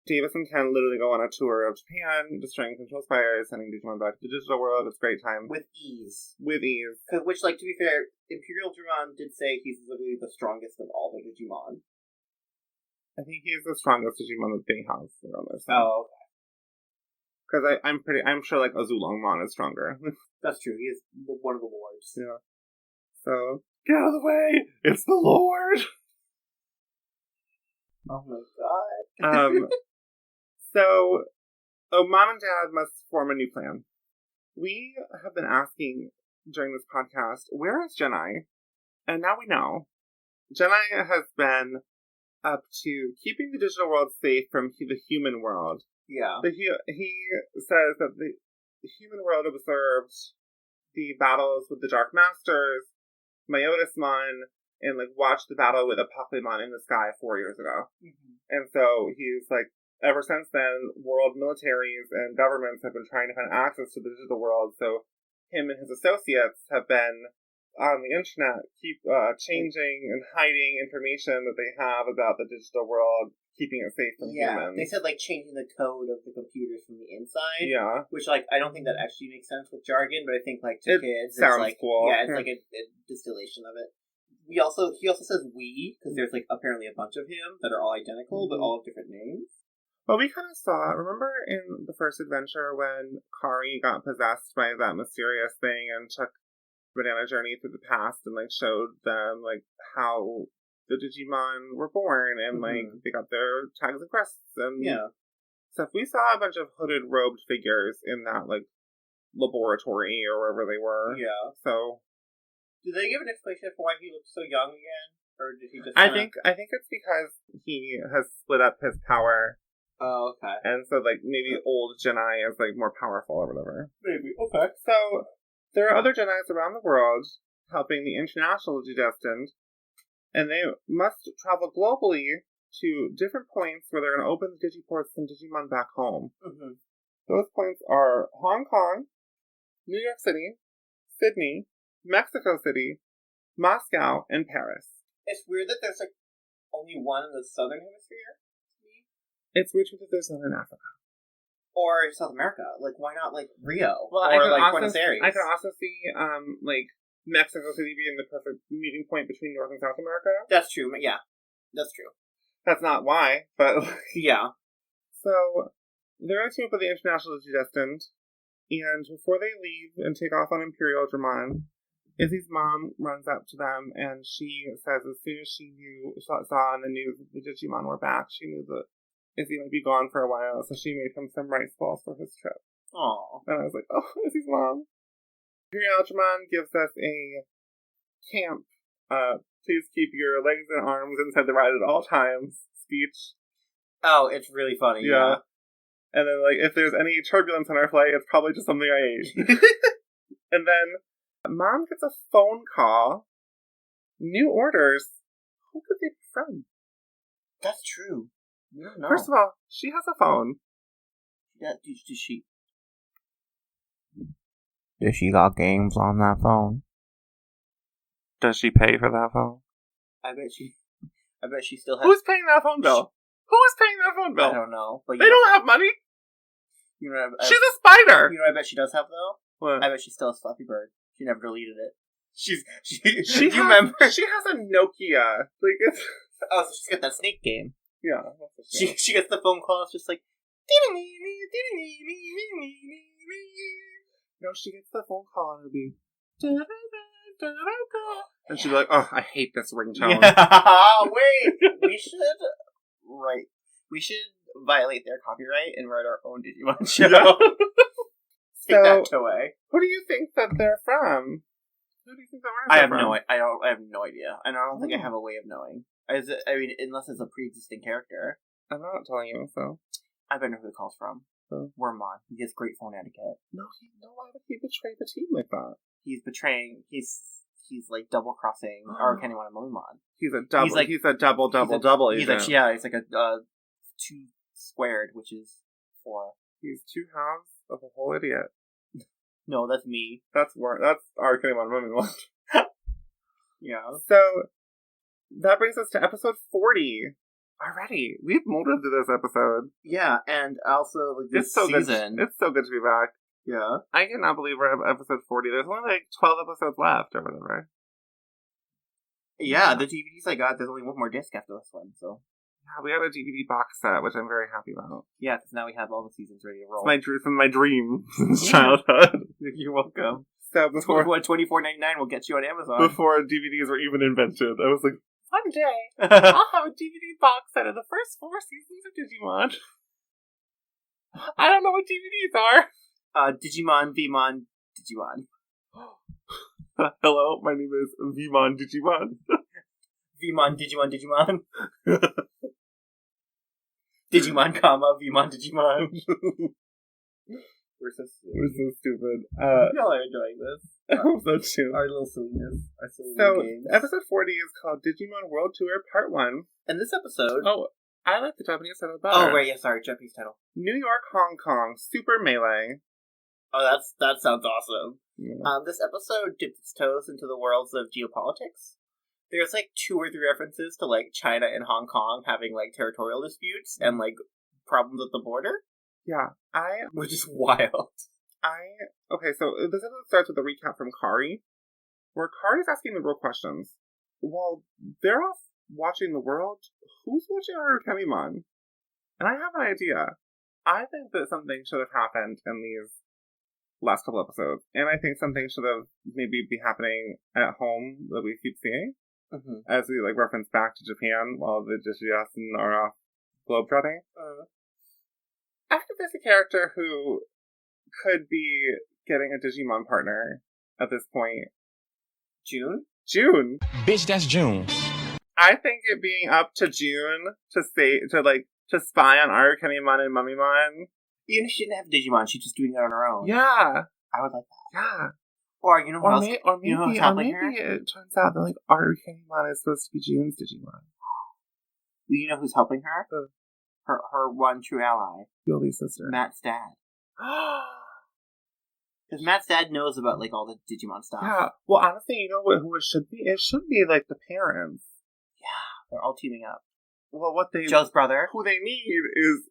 Davis and Ken literally go on a tour of Japan, destroying control spires, sending Digimon back to the digital world. It's a great time. With ease. Which, like, to be fair, Imperialdramon did say he's literally the strongest of all the Digimon. I think he's the strongest Digimon that they have around there. Oh, okay. Because I'm sure, like, Azulongmon is stronger. That's true. He is one of the lords. Yeah. So, get out of the way! It's the Lord! Oh my god. So, Mom and Dad must form a new plan. We have been asking during this podcast, where is Genai? And now we know. Genai has been up to keeping the digital world safe from the human world. Yeah. But he says that the human world observed the battles with the Dark Masters, Myotismon, and like watched the battle with Apophimon in the sky 4 years ago. Mm-hmm. And so he's like, ever since then, world militaries and governments have been trying to find access to the digital world. So him and his associates have been on the internet, keep changing and hiding information that they have about the digital world, keeping it safe from humans. They said like changing the code of the computers from the inside. Yeah. Which like I don't think that actually makes sense with jargon, but I think like to kids sounds it's like cool. Yeah, it's like a distillation of it. He also says we, because there's like apparently a bunch of him that are all identical, but all have different names. Well, we kind of saw, remember in the first adventure when Kari got possessed by that mysterious thing and took Banana Journey through the past and like showed them like how the Digimon were born and like they got their tags and crests and stuff. We saw a bunch of hooded robed figures in that like laboratory or wherever they were. Yeah. So did they give an explanation for why he looked so young again? Or did he just I think it's because he has split up his power. Oh, okay. And so like maybe old Genai is like more powerful or whatever. Maybe. Okay. So there are other Genais around the world helping the international Digidestined, and they must travel globally to different points where they're going to open the Digiports and Digimon back home. Mm-hmm. Those points are Hong Kong, New York City, Sydney, Mexico City, Moscow, and Paris. It's weird that there's like only one in the southern hemisphere. It's weird that there's none in Africa. Or South America. Like, why not, like, Rio? Well, or, like, Buenos Aires? I can also see, like, Mexico City being the perfect meeting point between North and South America. That's true. Yeah. That's true. That's not why, but... yeah. So, they're a team for the International Digidestined, and before they leave and take off on Imperialdramon, Izzy's mom runs up to them, and she says as soon as she saw in the news that the Digimon were back, she knew that Izzy might be gone for a while, so she made him some rice balls for his trip. Aww. And I was like, oh, Izzy's mom. Imperialdramon gives us a camp, please keep your legs and arms inside the ride at all times speech. Oh, it's really funny. Yeah. And then, like, if there's any turbulence on our flight, it's probably just something I ate. And then Mom gets a phone call. New orders. Who could they be from? That's true. We don't know. First of all, she has a phone. Does she got games on that phone? Does she pay for that phone? I bet she still has... Who's paying that phone bill? Who is paying that phone bill? I don't know. But they don't have money. You know, she's a spider. You know what I bet she does have, though? What? I bet she still has Flappy Bird. She never deleted it. Remember? She has a Nokia. Like, it's... Oh, so she's got that snake game. Yeah. She gets the phone call, it's just like... No, she gets the phone call and it'll be... And she'll be like, oh, I hate this ringtone. Yeah. Wait! We should violate their copyright and write our own Digimon show. Yeah. Take that away. Who do you think that they're from? Who do you think that I have no idea. And I don't think I have a way of knowing. Unless it's a pre-existing character. I'm not telling you, so. I better know who the call's from. So. Wormmon. He has great phone etiquette. No, why would he betray the team like that? He's betraying, he's like double-crossing Arcanimon and Mumimon. He's a double agent. He's like a 2 squared, which is 4. He's 2 halves of a whole idiot. No, that's me. That's Arcanimon and Mumimon. Yeah. So, that brings us to episode 40. Already. We've molded to this episode. Yeah, and also like, this season. It's so good to be back. Yeah. I cannot believe we're at episode 40. There's only like 12 episodes left or whatever. Yeah, the DVDs I got, there's only one more disc after this one, so. Yeah, we got a DVD box set, which I'm very happy about. Yeah, because now we have all the seasons ready to roll. It's my dream since childhood. You're welcome. So before $24.99 will get you on Amazon. Before DVDs were even invented, I was like, one day, I'll have a DVD box set of the first 4 seasons of Digimon. I don't know what DVDs are. Digimon, Vmon, Digimon. Hello, my name is Vmon Digimon. Vmon, Digimon, Digimon. Digimon, Vmon, Digimon. We're so stupid. Y'all are enjoying this. I hope so too. Our little silliness. Our silly games. Episode 40 is called Digimon World Tour Part 1. And this episode... Oh, I like the Japanese title better. Oh, right, yeah, sorry, Japanese title. New York, Hong Kong, Super Melee. Oh, that sounds awesome. Yeah. This episode dipped its toes into the worlds of geopolitics. There's like 2 or 3 references to like China and Hong Kong having like territorial disputes and like problems at the border. Yeah, which is wild. Okay, so this episode starts with a recap from Kari, where Kari's asking the real questions. While they're off watching the world, who's watching our Arcanimon? And I have an idea. I think that something should have happened in these last couple episodes, and I think something should have maybe be happening at home that we keep seeing, as we like reference back to Japan while the Jishiyasen are off globetrotting. I think there's a character who could be getting a Digimon partner at this point. June? Bitch, that's June. I think it being up to June to spy on Arcanimon and Mumimon. Even if she didn't have Digimon, she's just doing it on her own. Yeah. I would like that. Yeah. Or maybe it turns out that like Arcanimon is supposed to be June's Digimon. You know who's helping her? Her one true ally. Yuli's sister. Matt's dad. Because Matt's dad knows about, like, all the Digimon stuff. Yeah. Well, honestly, you know who it should be? It should be, like, the parents. Yeah. They're all teaming up. Well, Joe's brother. Who they need is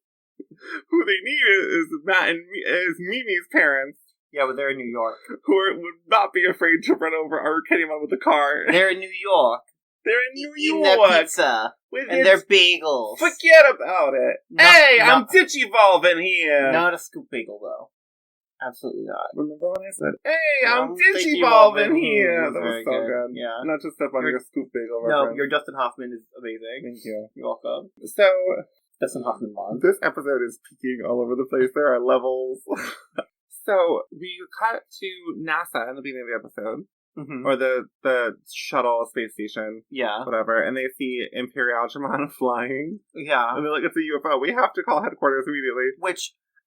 Matt and Mimi's parents. Yeah, but they're in New York. Who would not be afraid to run over Arcanimon with a car. They're in New York. They're in New York. Eating their pizza. And their bagels. Forget about it. I'm Digivolving here. Not a scoop bagel, though. Absolutely not. Remember when I said, hey, I'm Digivolving here? That was so good. Yeah. Not to step on your scoop bagel No, reference. your Dustin Hoffman is amazing. Thank you. You're welcome. So, Dustin Hoffman mom. This episode is peaking all over the place. There are levels. So, we cut to NASA in the beginning of the episode. or the shuttle space station, whatever, and they see Imperial Dramon flying. Yeah. And they're like, it's a UFO. We have to call headquarters immediately.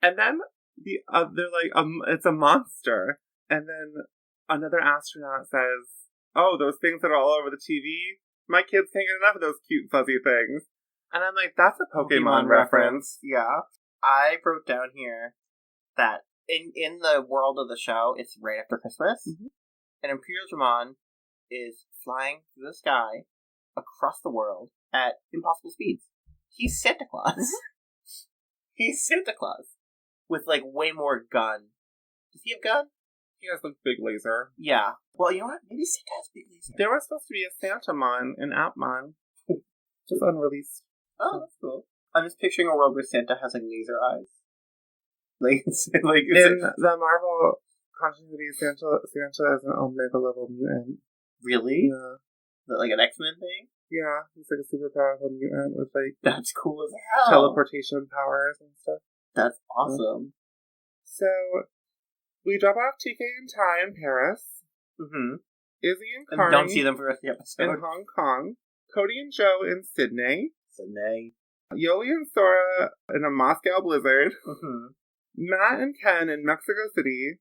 And then they're like, it's a monster. And then another astronaut says, oh, those things that are all over the TV, my kids can't get enough of those cute fuzzy things. And I'm like, that's a Pokemon reference. Yeah. I wrote down here that in the world of the show, it's right after Christmas, and Imperial Dramon is flying through the sky across the world at impossible speeds. He's Santa Claus. He's Santa Claus. With, like, way more gun. Does he have gun? He has a big laser. Yeah. Well, you know what? Maybe Santa has a big laser. There was supposed to be a Santamon and Appmon. Just unreleased. Oh, that's cool. I'm just picturing a world where Santa has, like, laser eyes. Like in the Marvel continuity, Santa is an Omega level mutant. Really? Yeah. Is that like an X-Men thing? Yeah, he's like a super powerful mutant with like that's cool as hell. Teleportation powers and stuff. That's awesome. So we drop off TK and Ty in Paris. Izzy and Carney don't see them for the rest of the episode. In Hong Kong. Cody and Joe in Sydney. Sydney. Yoli and Sora in a Moscow blizzard. Matt and Ken in Mexico City.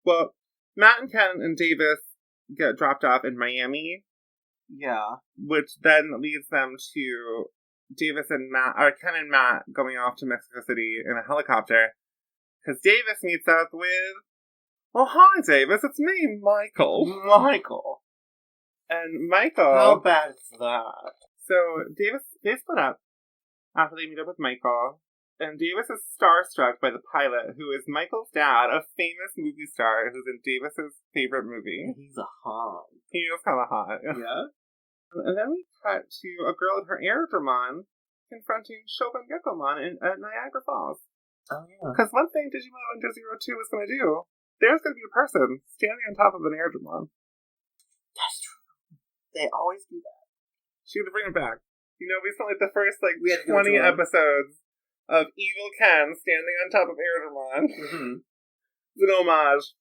Well, Matt and Ken and Davis get dropped off in Miami. Yeah. Which then leads them to Davis and Matt, or Ken and Matt going off to Mexico City in a helicopter. Because Davis meets up with, well, hi Davis, it's me, Michael. Michael. And Michael. How bad is that? So they split up after they meet up with Michael. And Davis is starstruck by the pilot, who is Michael's dad, a famous movie star who's in Davis's favorite movie. He's a hot. He is kind of hot. Yeah? And then we cut to a girl in her Air Dramon confronting Shogun Gekomon at Niagara Falls. Oh, yeah. Because one thing Digimon Winter 02 is going to do, there's going to be a person standing on top of an Air Dramon. That's true. They always do that. She's going to bring it back. You know, we spent like the first 20 episodes of Evil Ken standing on top of Air Dramon. It's an homage.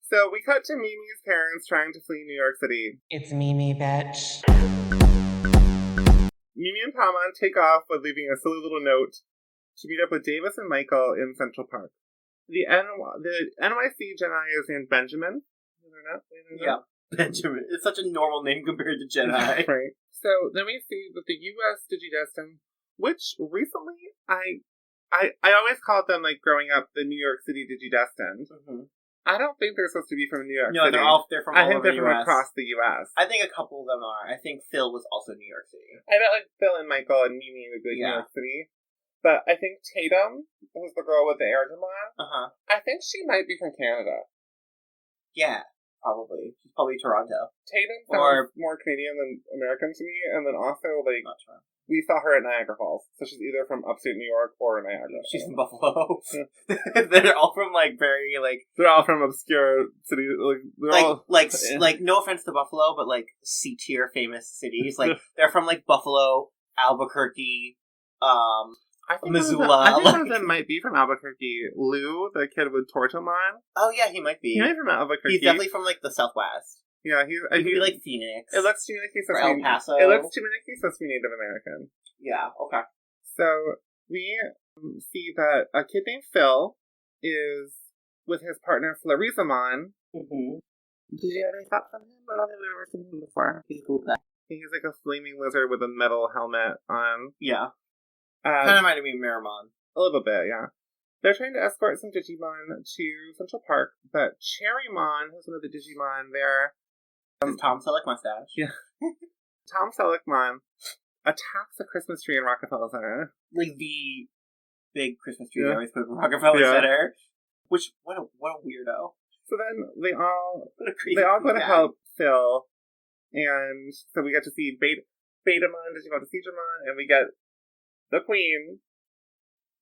So we cut to Mimi's parents trying to flee New York City. It's Mimi, bitch. Mimi and Palmon take off with leaving a silly little note to meet up with Davis and Michael in Central Park. The NYC Jedi is named Benjamin. Yeah, Benjamin. It's such a normal name compared to Jedi. Right. So then we see that the U.S. Digidestined, which recently I always called them, like, growing up, the New York City Digidestined. I don't think they're supposed to be from New York City. No, they're from all over the U.S. I think they're from across the U.S. I think a couple of them are. I think Phil was also New York City. I bet, like, Phil and Michael and Mimi would be New York City. But I think Tatum, who's the girl with the Air Dramon, I think she might be from Canada. Yeah, probably. She's probably Toronto. Tatum sounds more Canadian than American to me, and then also, like, we saw her at Niagara Falls, so she's either from upstate New York or Niagara. She's from Buffalo. They're all from, like, very, like... They're all from obscure cities. Like, no offense to Buffalo, but, like, C-tier famous cities. Like, they're from, like, Buffalo, Albuquerque, Missoula. I think one of them might be from Albuquerque. Lou, the kid with Tortomon. Oh, yeah, he might be. He might be from Albuquerque. He's definitely from, like, the Southwest. Yeah, he could be like Phoenix. It looks to me like he's supposed to be El Paso. It looks to me like he's supposed to be Native American. Yeah, okay. So we see that a kid named Phil is with his partner Florizamon. Did you have any thoughts on him? I don't think we've ever seen him before. He's cool. He's like a flaming lizard with a metal helmet on. Yeah. Kind of reminded me of Miramon. A little bit, yeah. They're trying to escort some Digimon to Central Park, but Cherrymon, who's one of the Digimon there, Tom Selleck mustache. Yeah. Tom Selleckmon attacks a Christmas tree in Rockefeller Center. Like the big Christmas tree they always put in Rockefeller Center. Which, what a weirdo. So then they all go to help Phil, and so we get to see Betamon, Digimon to Seedramon, and we get the queen,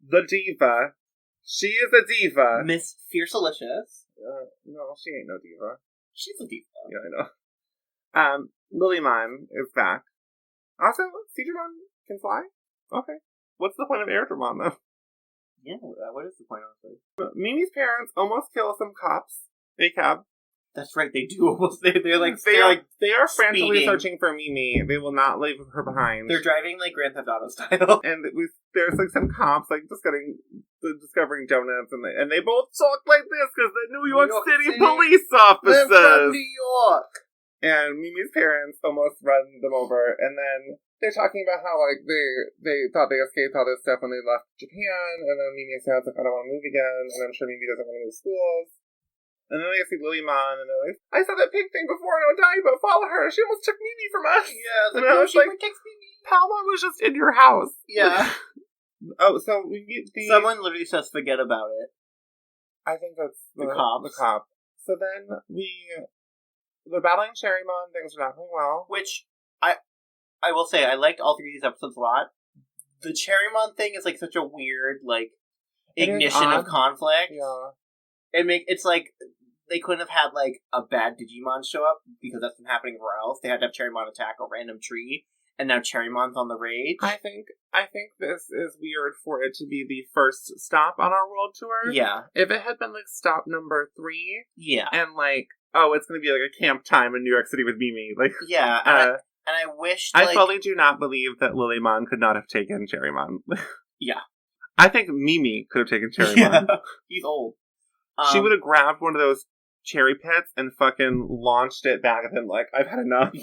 the diva. She is a diva. Miss Fiercelicious. No, she ain't no diva. She's a diva. Yeah, I know. Lilymon is back. Also, Seedramon can fly? Okay. What's the point of Air Dramon, though? Yeah, what is the point, honestly? Mimi's parents almost kill some cops. ACAB. That's right, they do almost. They are frantically speeding. searching for Mimi. They will not leave her behind. They're driving like Grand Theft Auto style. And there's like some cops like discovering donuts, and they both talk like this because they're New York City police officers. They're from New York. And Mimi's parents almost run them over, and then they're talking about how like they thought they escaped all this stuff when they left Japan, and then Mimi says like, I don't want to move again, and I'm sure Mimi doesn't want to move schools. And then they see Lilymon, and they're like, I saw that pig thing before, no die, but follow her. She almost took Mimi from us. Yeah, and I was like, Palma was just in your house. Yeah. So we meet Someone literally says, forget about it. I think that's the cop. The cop. So then they're battling Cherrymon, things are not going well. Which, I will say, I liked all 3 of these episodes a lot. The Cherrymon thing is like such a weird, like, ignition of conflict. Yeah. It's like, they couldn't have had, like, a bad Digimon show up, because that's been happening everywhere else. They had to have Cherrymon attack a random tree, and now Cherrymon's on the rage. I think this is weird for it to be the first stop on our world tour. Yeah. If it had been, like, stop number 3. Yeah. And, like, oh, it's gonna be, like, a camp time in New York City with Mimi. Like, yeah, and I wish, I fully do not believe that Lilymon could not have taken Cherrymon. Yeah. I think Mimi could have taken Cherrymon. Yeah. He's old. She would have grabbed one of those cherry pits and fucking launched it back at him like, I've had enough.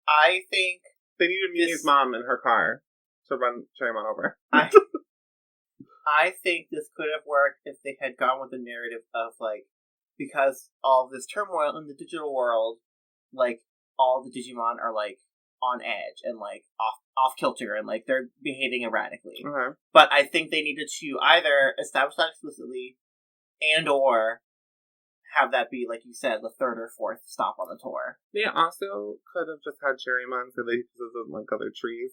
I think they needed Mimi's mom in her car to run Cherrymon over. I think this could have worked if they had gone with the narrative of, like, because all of this turmoil in the digital world, like, all the Digimon are, like, on edge and, like, off kilter and, like, they're behaving erratically. Okay. But I think they needed to either establish that explicitly and or have that be, like you said, the 3rd or 4th stop on the tour. They also could have just had Cherrymon so they doesn't like other trees.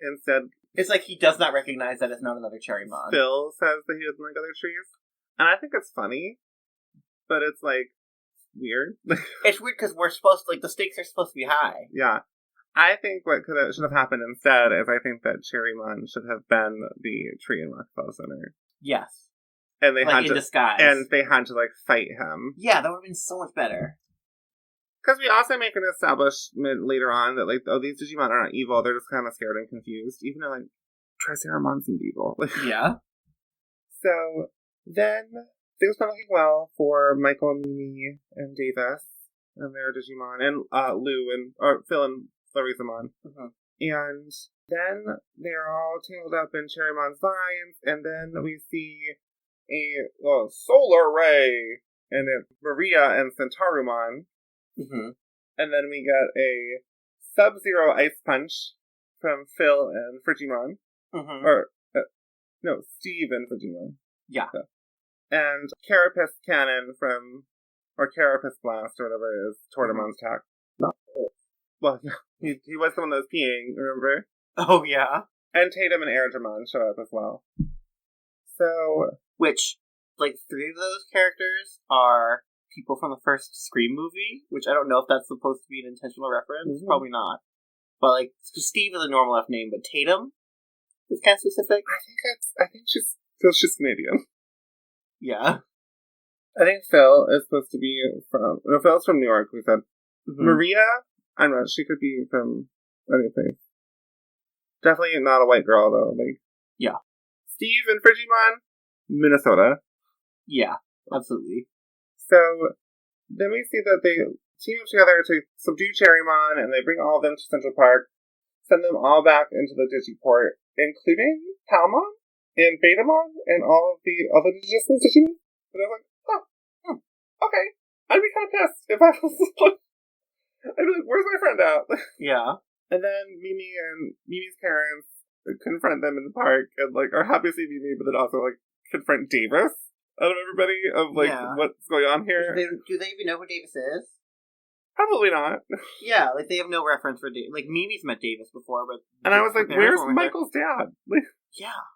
Instead, it's like he does not recognize that it's not another Cherrymon. Phil says that he doesn't like other trees. And I think it's funny, but it's, like, weird. It's weird because we're supposed to, like, the stakes are supposed to be high. Yeah. I think what should have happened instead is I think that Cherrymon should have been the tree in Rockefeller Center. Yes. And they like had in to disguise. And they had to, like, fight him. Yeah, that would have been so much better. Because we also make an establishment later on that, like, oh, these Digimon are not evil, they're just kind of scared and confused. Even though, like, Triceramon seemed evil. Yeah. So, then, things went looking well for Michael, Mimi, and Davis, and their Digimon, and Phil and Clarissamon. Mm-hmm. And then they're all tangled up in Cherrymon's vines, and then we see a solar ray, and it's Maria and Centarumon. Mm-hmm. And then we get a Sub-Zero Ice Punch from Phil and Frigimon. Mm-hmm. Steve and Frigimon. Yeah. So. And Carapace Cannon or Carapace Blast, or whatever it is, Tortimon's attack. Well, yeah, he was the one that was peeing, remember? Oh, yeah. And Tatum and Airjamon show up as well. So... Which, like, 3 of those characters are people from the first Scream movie, which I don't know if that's supposed to be an intentional reference. Mm-hmm. Probably not. But, like, Steve is a normal enough name, but Tatum is kind of specific. I think she's Canadian. Yeah. I think Phil is supposed to be Phil's from New York, we said. Mm-hmm. Maria, I don't know, she could be from anything. Definitely not a white girl, though. Like, yeah. Steve and Frigimon, Minnesota. Yeah, absolutely. So, then we see that they team up together to subdue Cherrymon, and they bring all of them to Central Park, send them all back into the Digiport, including Palmon and Betamon and all of the other Digimon. And I was like, okay. I'd be kind of pissed if I was like, I'd be like, where's my friend at? Yeah. And then Mimi and Mimi's parents confront them in the park and, like, are happy to see Mimi, but then also, like, confront Davis out of everybody of, like, what's going on here. Do they even know who Davis is? Probably not. Yeah, like, they have no reference for Davis. Like, Mimi's met Davis before, but... And I was like, where's Michael's dad? Yeah.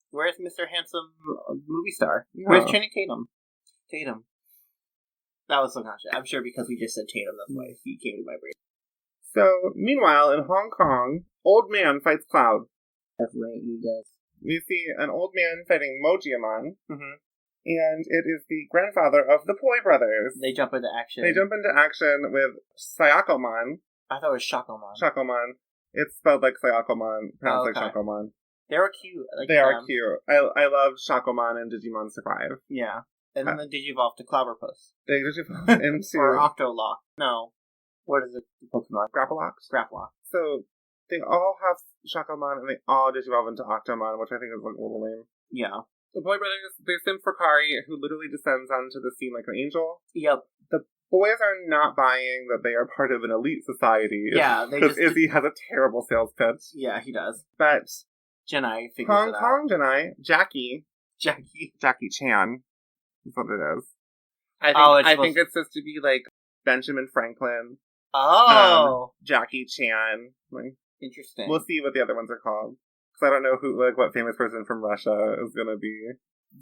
Where's Mr. Handsome movie star? Yeah. Where's Channing Tatum? That was so conscious. I'm sure because we just said Tatum, that's why he came to my brain. So, meanwhile, in Hong Kong, Old Man fights Cloud. That's right, he does. We see an old man fighting Mojiamon. Mm-hmm. And it is the grandfather of the Poi brothers. They jump into action. They jump into action with Sayakomon. I thought it was Shakomon. Shakomon. It's spelled like Sayakomon, pronounced like Shakomon. They were cute. They are cute. I love Shakomon and Digimon Survive. Yeah. And then they digivolve to Clobberpuss. They digivolve into... or Octolock. No. What is it? Pokemon? Grapplocks? Grapplock. So, they all have Shakomon and they all digivolve into Octomon, which I think is like a little lame. Yeah. The Poi brothers, they sim for Kari, who literally descends onto the scene like an angel. Yep. The boys are not buying that they are part of an elite society. Yeah, they because Izzy has a terrible sales pitch. Yeah, he does. But Jenai figures Hong it out. Kong Jenai, Jackie Chan is what it is. I think it's supposed to be like Benjamin Franklin. Oh, Jackie Chan. Like, interesting. We'll see what the other ones are called. Because I don't know what famous person from Russia is gonna be.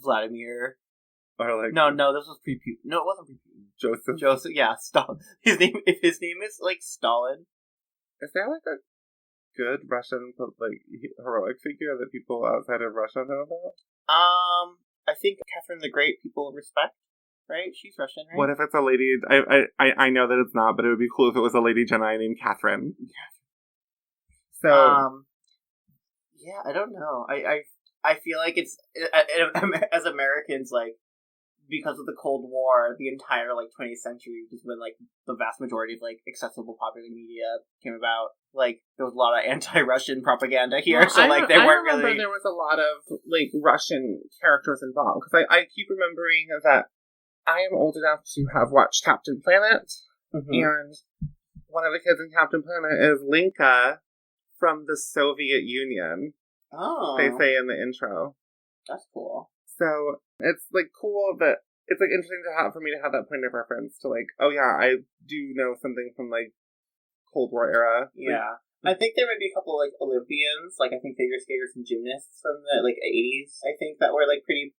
Vladimir. Or like no, this was pre-Putin. No, it wasn't pre-Putin. Joseph, yeah, Stalin. If his name is like Stalin. Is there like a good Russian like heroic figure that people outside of Russia know about? I think Catherine the Great people respect. Right? She's Russian, right? What if it's a lady? I know that it's not, but it would be cool if it was a lady Jenai named Catherine. So. Yeah, I don't know. I feel like it's as Americans, like, because of the Cold War, the entire like 20th century was when like the vast majority of like accessible popular media came about. Like there was a lot of anti-Russian propaganda here, so like they weren't really. I remember there was a lot of like Russian characters involved because I keep remembering that I am old enough to have watched Captain Planet, and one of the kids in Captain Planet is Linka from the Soviet Union. Oh. They say in the intro. That's cool. So it's like cool that it's like interesting for me to have that point of reference to like, oh yeah, I do know something from like Cold War era. Yeah. I think there might be a couple like Olympians, like I think figure skaters and gymnasts from the like 80s, I think that were like pretty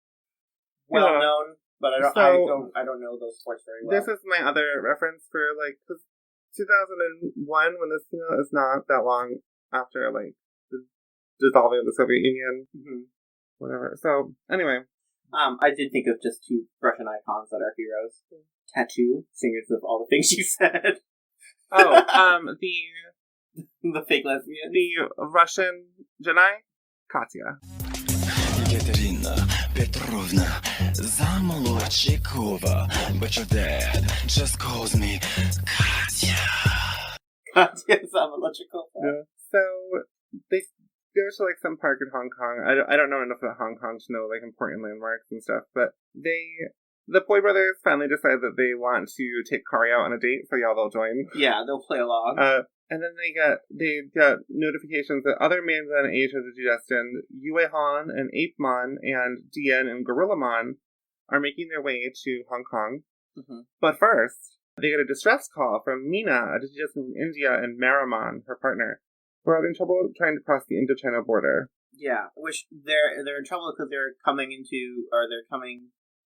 well known, but I don't know those sports very well. This is my other reference for like 2001 when this is not that long after like the dissolving of the Soviet Union, whatever. So anyway, I did think of just two Russian icons that are heroes: Tattoo, singers of all the things you said. The fake lesbian, the Russian Jenai, Katya. Ekaterina Petrovna Zamolodchikova, but your dad just calls me Katya. Katya Zamolodchikova. Yeah. So they go to like some park in Hong Kong. I don't know enough about Hong Kong to know like important landmarks and stuff, but the Poi brothers finally decide that they want to take Kari out on a date, so they'll join. Yeah, they'll play along. And then they got notifications that other mans in Asia destined, Yue Han and Apemon and Dien and Gorillamon are making their way to Hong Kong. But first, they get a distress call from Mina, a destined from India, and Marimon, her partner. We're having trouble trying to cross the Indo-China border. Yeah, which they're in trouble because they're coming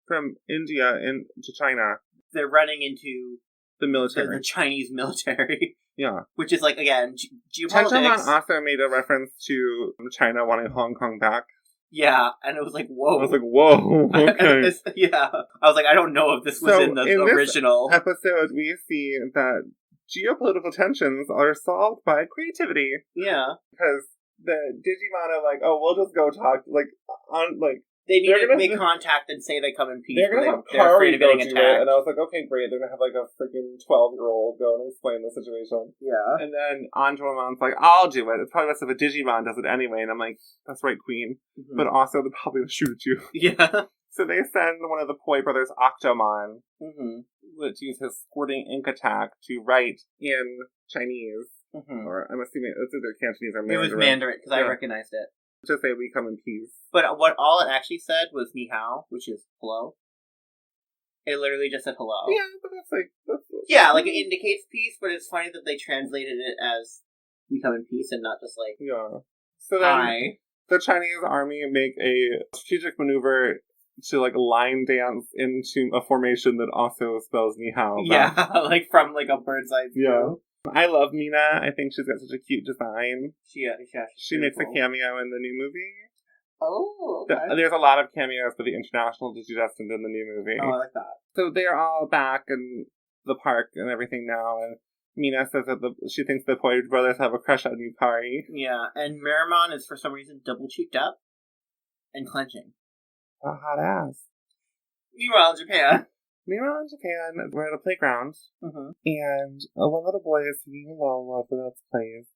from India into China. They're running into the military, the Chinese military. Yeah, which is like again geopolitics. Tentomon also made a reference to China wanting Hong Kong back. Yeah, and it was like, whoa. I was like, whoa. Okay. Yeah, I was like, I don't know if this was in the original this episode. We see that geopolitical tensions are solved by creativity. Yeah. Because the Digimon are like, oh, we'll just go talk, like, on, like... They need to make contact and say they come in peace. They're going to have Kari go do it, and I was like, okay, great. They're going to have, like, a freaking 12-year-old go and explain the situation. Yeah. And then Angelomon's like, I'll do it. It's probably best if a Digimon does it anyway. And I'm like, that's right, queen. But also, they're probably going to shoot at you. Yeah. So they send one of the Poi brothers, Octomon, to use his squirting ink attack to write in Chinese. Or I'm assuming it's either Cantonese or Mandarin. It was Mandarin, because I recognized it. To say we come in peace. But all it actually said was ni hao, which is hello. It literally just said hello. Yeah, but that's like... yeah, like it indicates peace, but it's funny that they translated it as we come in peace and not just like... Yeah. So then the Chinese army make a strategic maneuver to like line dance into a formation that also spells ni hao. Yeah, like from like a bird's eye view. Yeah. I love Mina. I think she's got such a cute design. She makes a cameo in the new movie. Oh, okay. There's a lot of cameos for the international Digidestined in the new movie. Oh, I like that. So they're all back in the park and everything now, and Mina says that she thinks the Poirier brothers have a crush on Yukari. Yeah, and Miramon is for some reason double cheeked up and clenching. A hot ass. Meanwhile, in Japan. Meanwhile, in Japan, we're at a playground, Mm-hmm. and one little boy is singing Lola for its plays,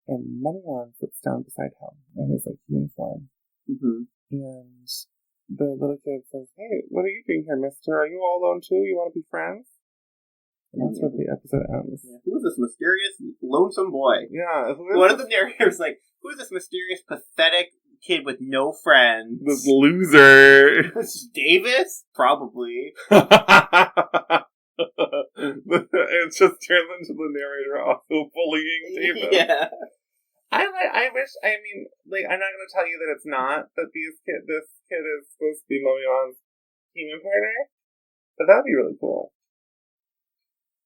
and Moneyone sits down beside him in his uniform. Mm-hmm. And the little kid says, "Hey, what are you doing here, mister? Are you all alone too? You want to be friends?" And that's where the episode ends. Yeah. Who is this mysterious, lonesome boy? Yeah. One of the narrators like, who is this mysterious, pathetic kid with no friends? This loser. Davis? Probably. It just turns into the narrator also bullying Davis. Yeah. I'm not going to tell you that it's not, that this kid is supposed to be Momoyon's human partner, but that would be really cool.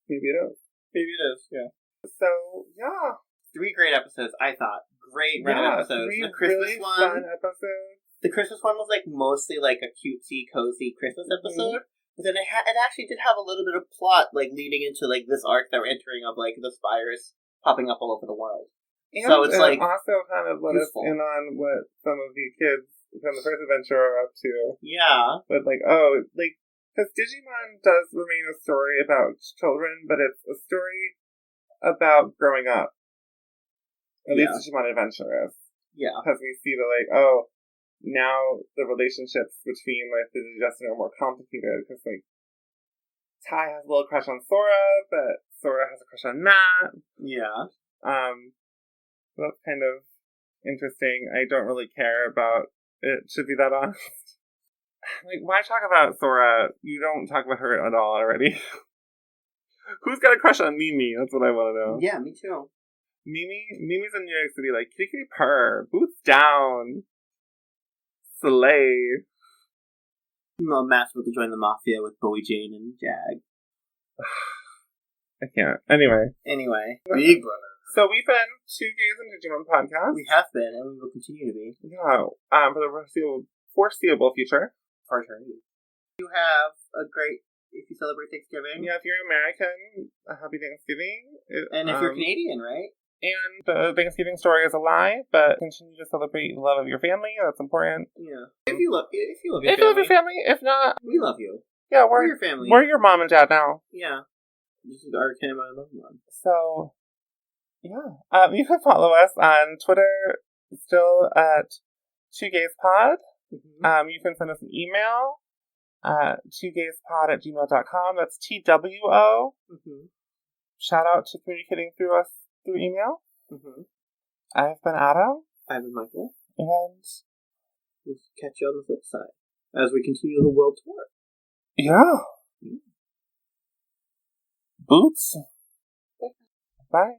Maybe it is. Yeah. So, yeah. 3 great episodes, I thought. Great run of episodes. 3 The Christmas really one. fun episodes. The Christmas one was mostly a cutesy, cozy Christmas episode. But then it actually did have a little bit of plot, leading into this arc that we're entering of this virus popping up all over the world. And so it's also kind of let useful. us in on what some of the kids from the first adventure are up to. Yeah. But because Digimon does remain a story about children, but it's a story about growing up. At least Digimon Adventure is. Yeah. Because we see now the relationships between the Digidestined are more complicated, because Tai has a little crush on Sora, but Sora has a crush on Matt. Yeah. That's kind of interesting. I don't really care about it, to be that honest. Why talk about Sora? You don't talk about her at all already. Who's got a crush on Mimi? That's what I want to know. Yeah, me too. Mimi's in New York City, kitty kitty purr, boots down, slay. Well, Matt's about to join the Mafia with Bowie Jane and Jag. I can't. Anyway. Big Brother. So we've been 2 Gays and Digimon podcast. We have been, and we will continue to be. Yeah. For the foreseeable future. For eternity. You have a great, if you celebrate Thanksgiving. Yeah, if you're American, a happy Thanksgiving. And if you're Canadian, right? And the Thanksgiving story is a lie, but continue to celebrate the love of your family. That's important. Yeah. If you love your family. If you love your family. If not, we love you. Yeah, we're your family. We're your mom and dad now. Yeah. This is our kind of my loved one. So, yeah. You can follow us on Twitter, still at TwoGaysPod. Mm-hmm. You can send us an email at TwoGaysPod@gmail.com. That's TWO. Mm-hmm. Shout out to communicating through us through email. Mm-hmm. I've been Adam. I've been Michael. And we'll catch you on the flip side as we continue the world tour. Yeah. Boots. Bye.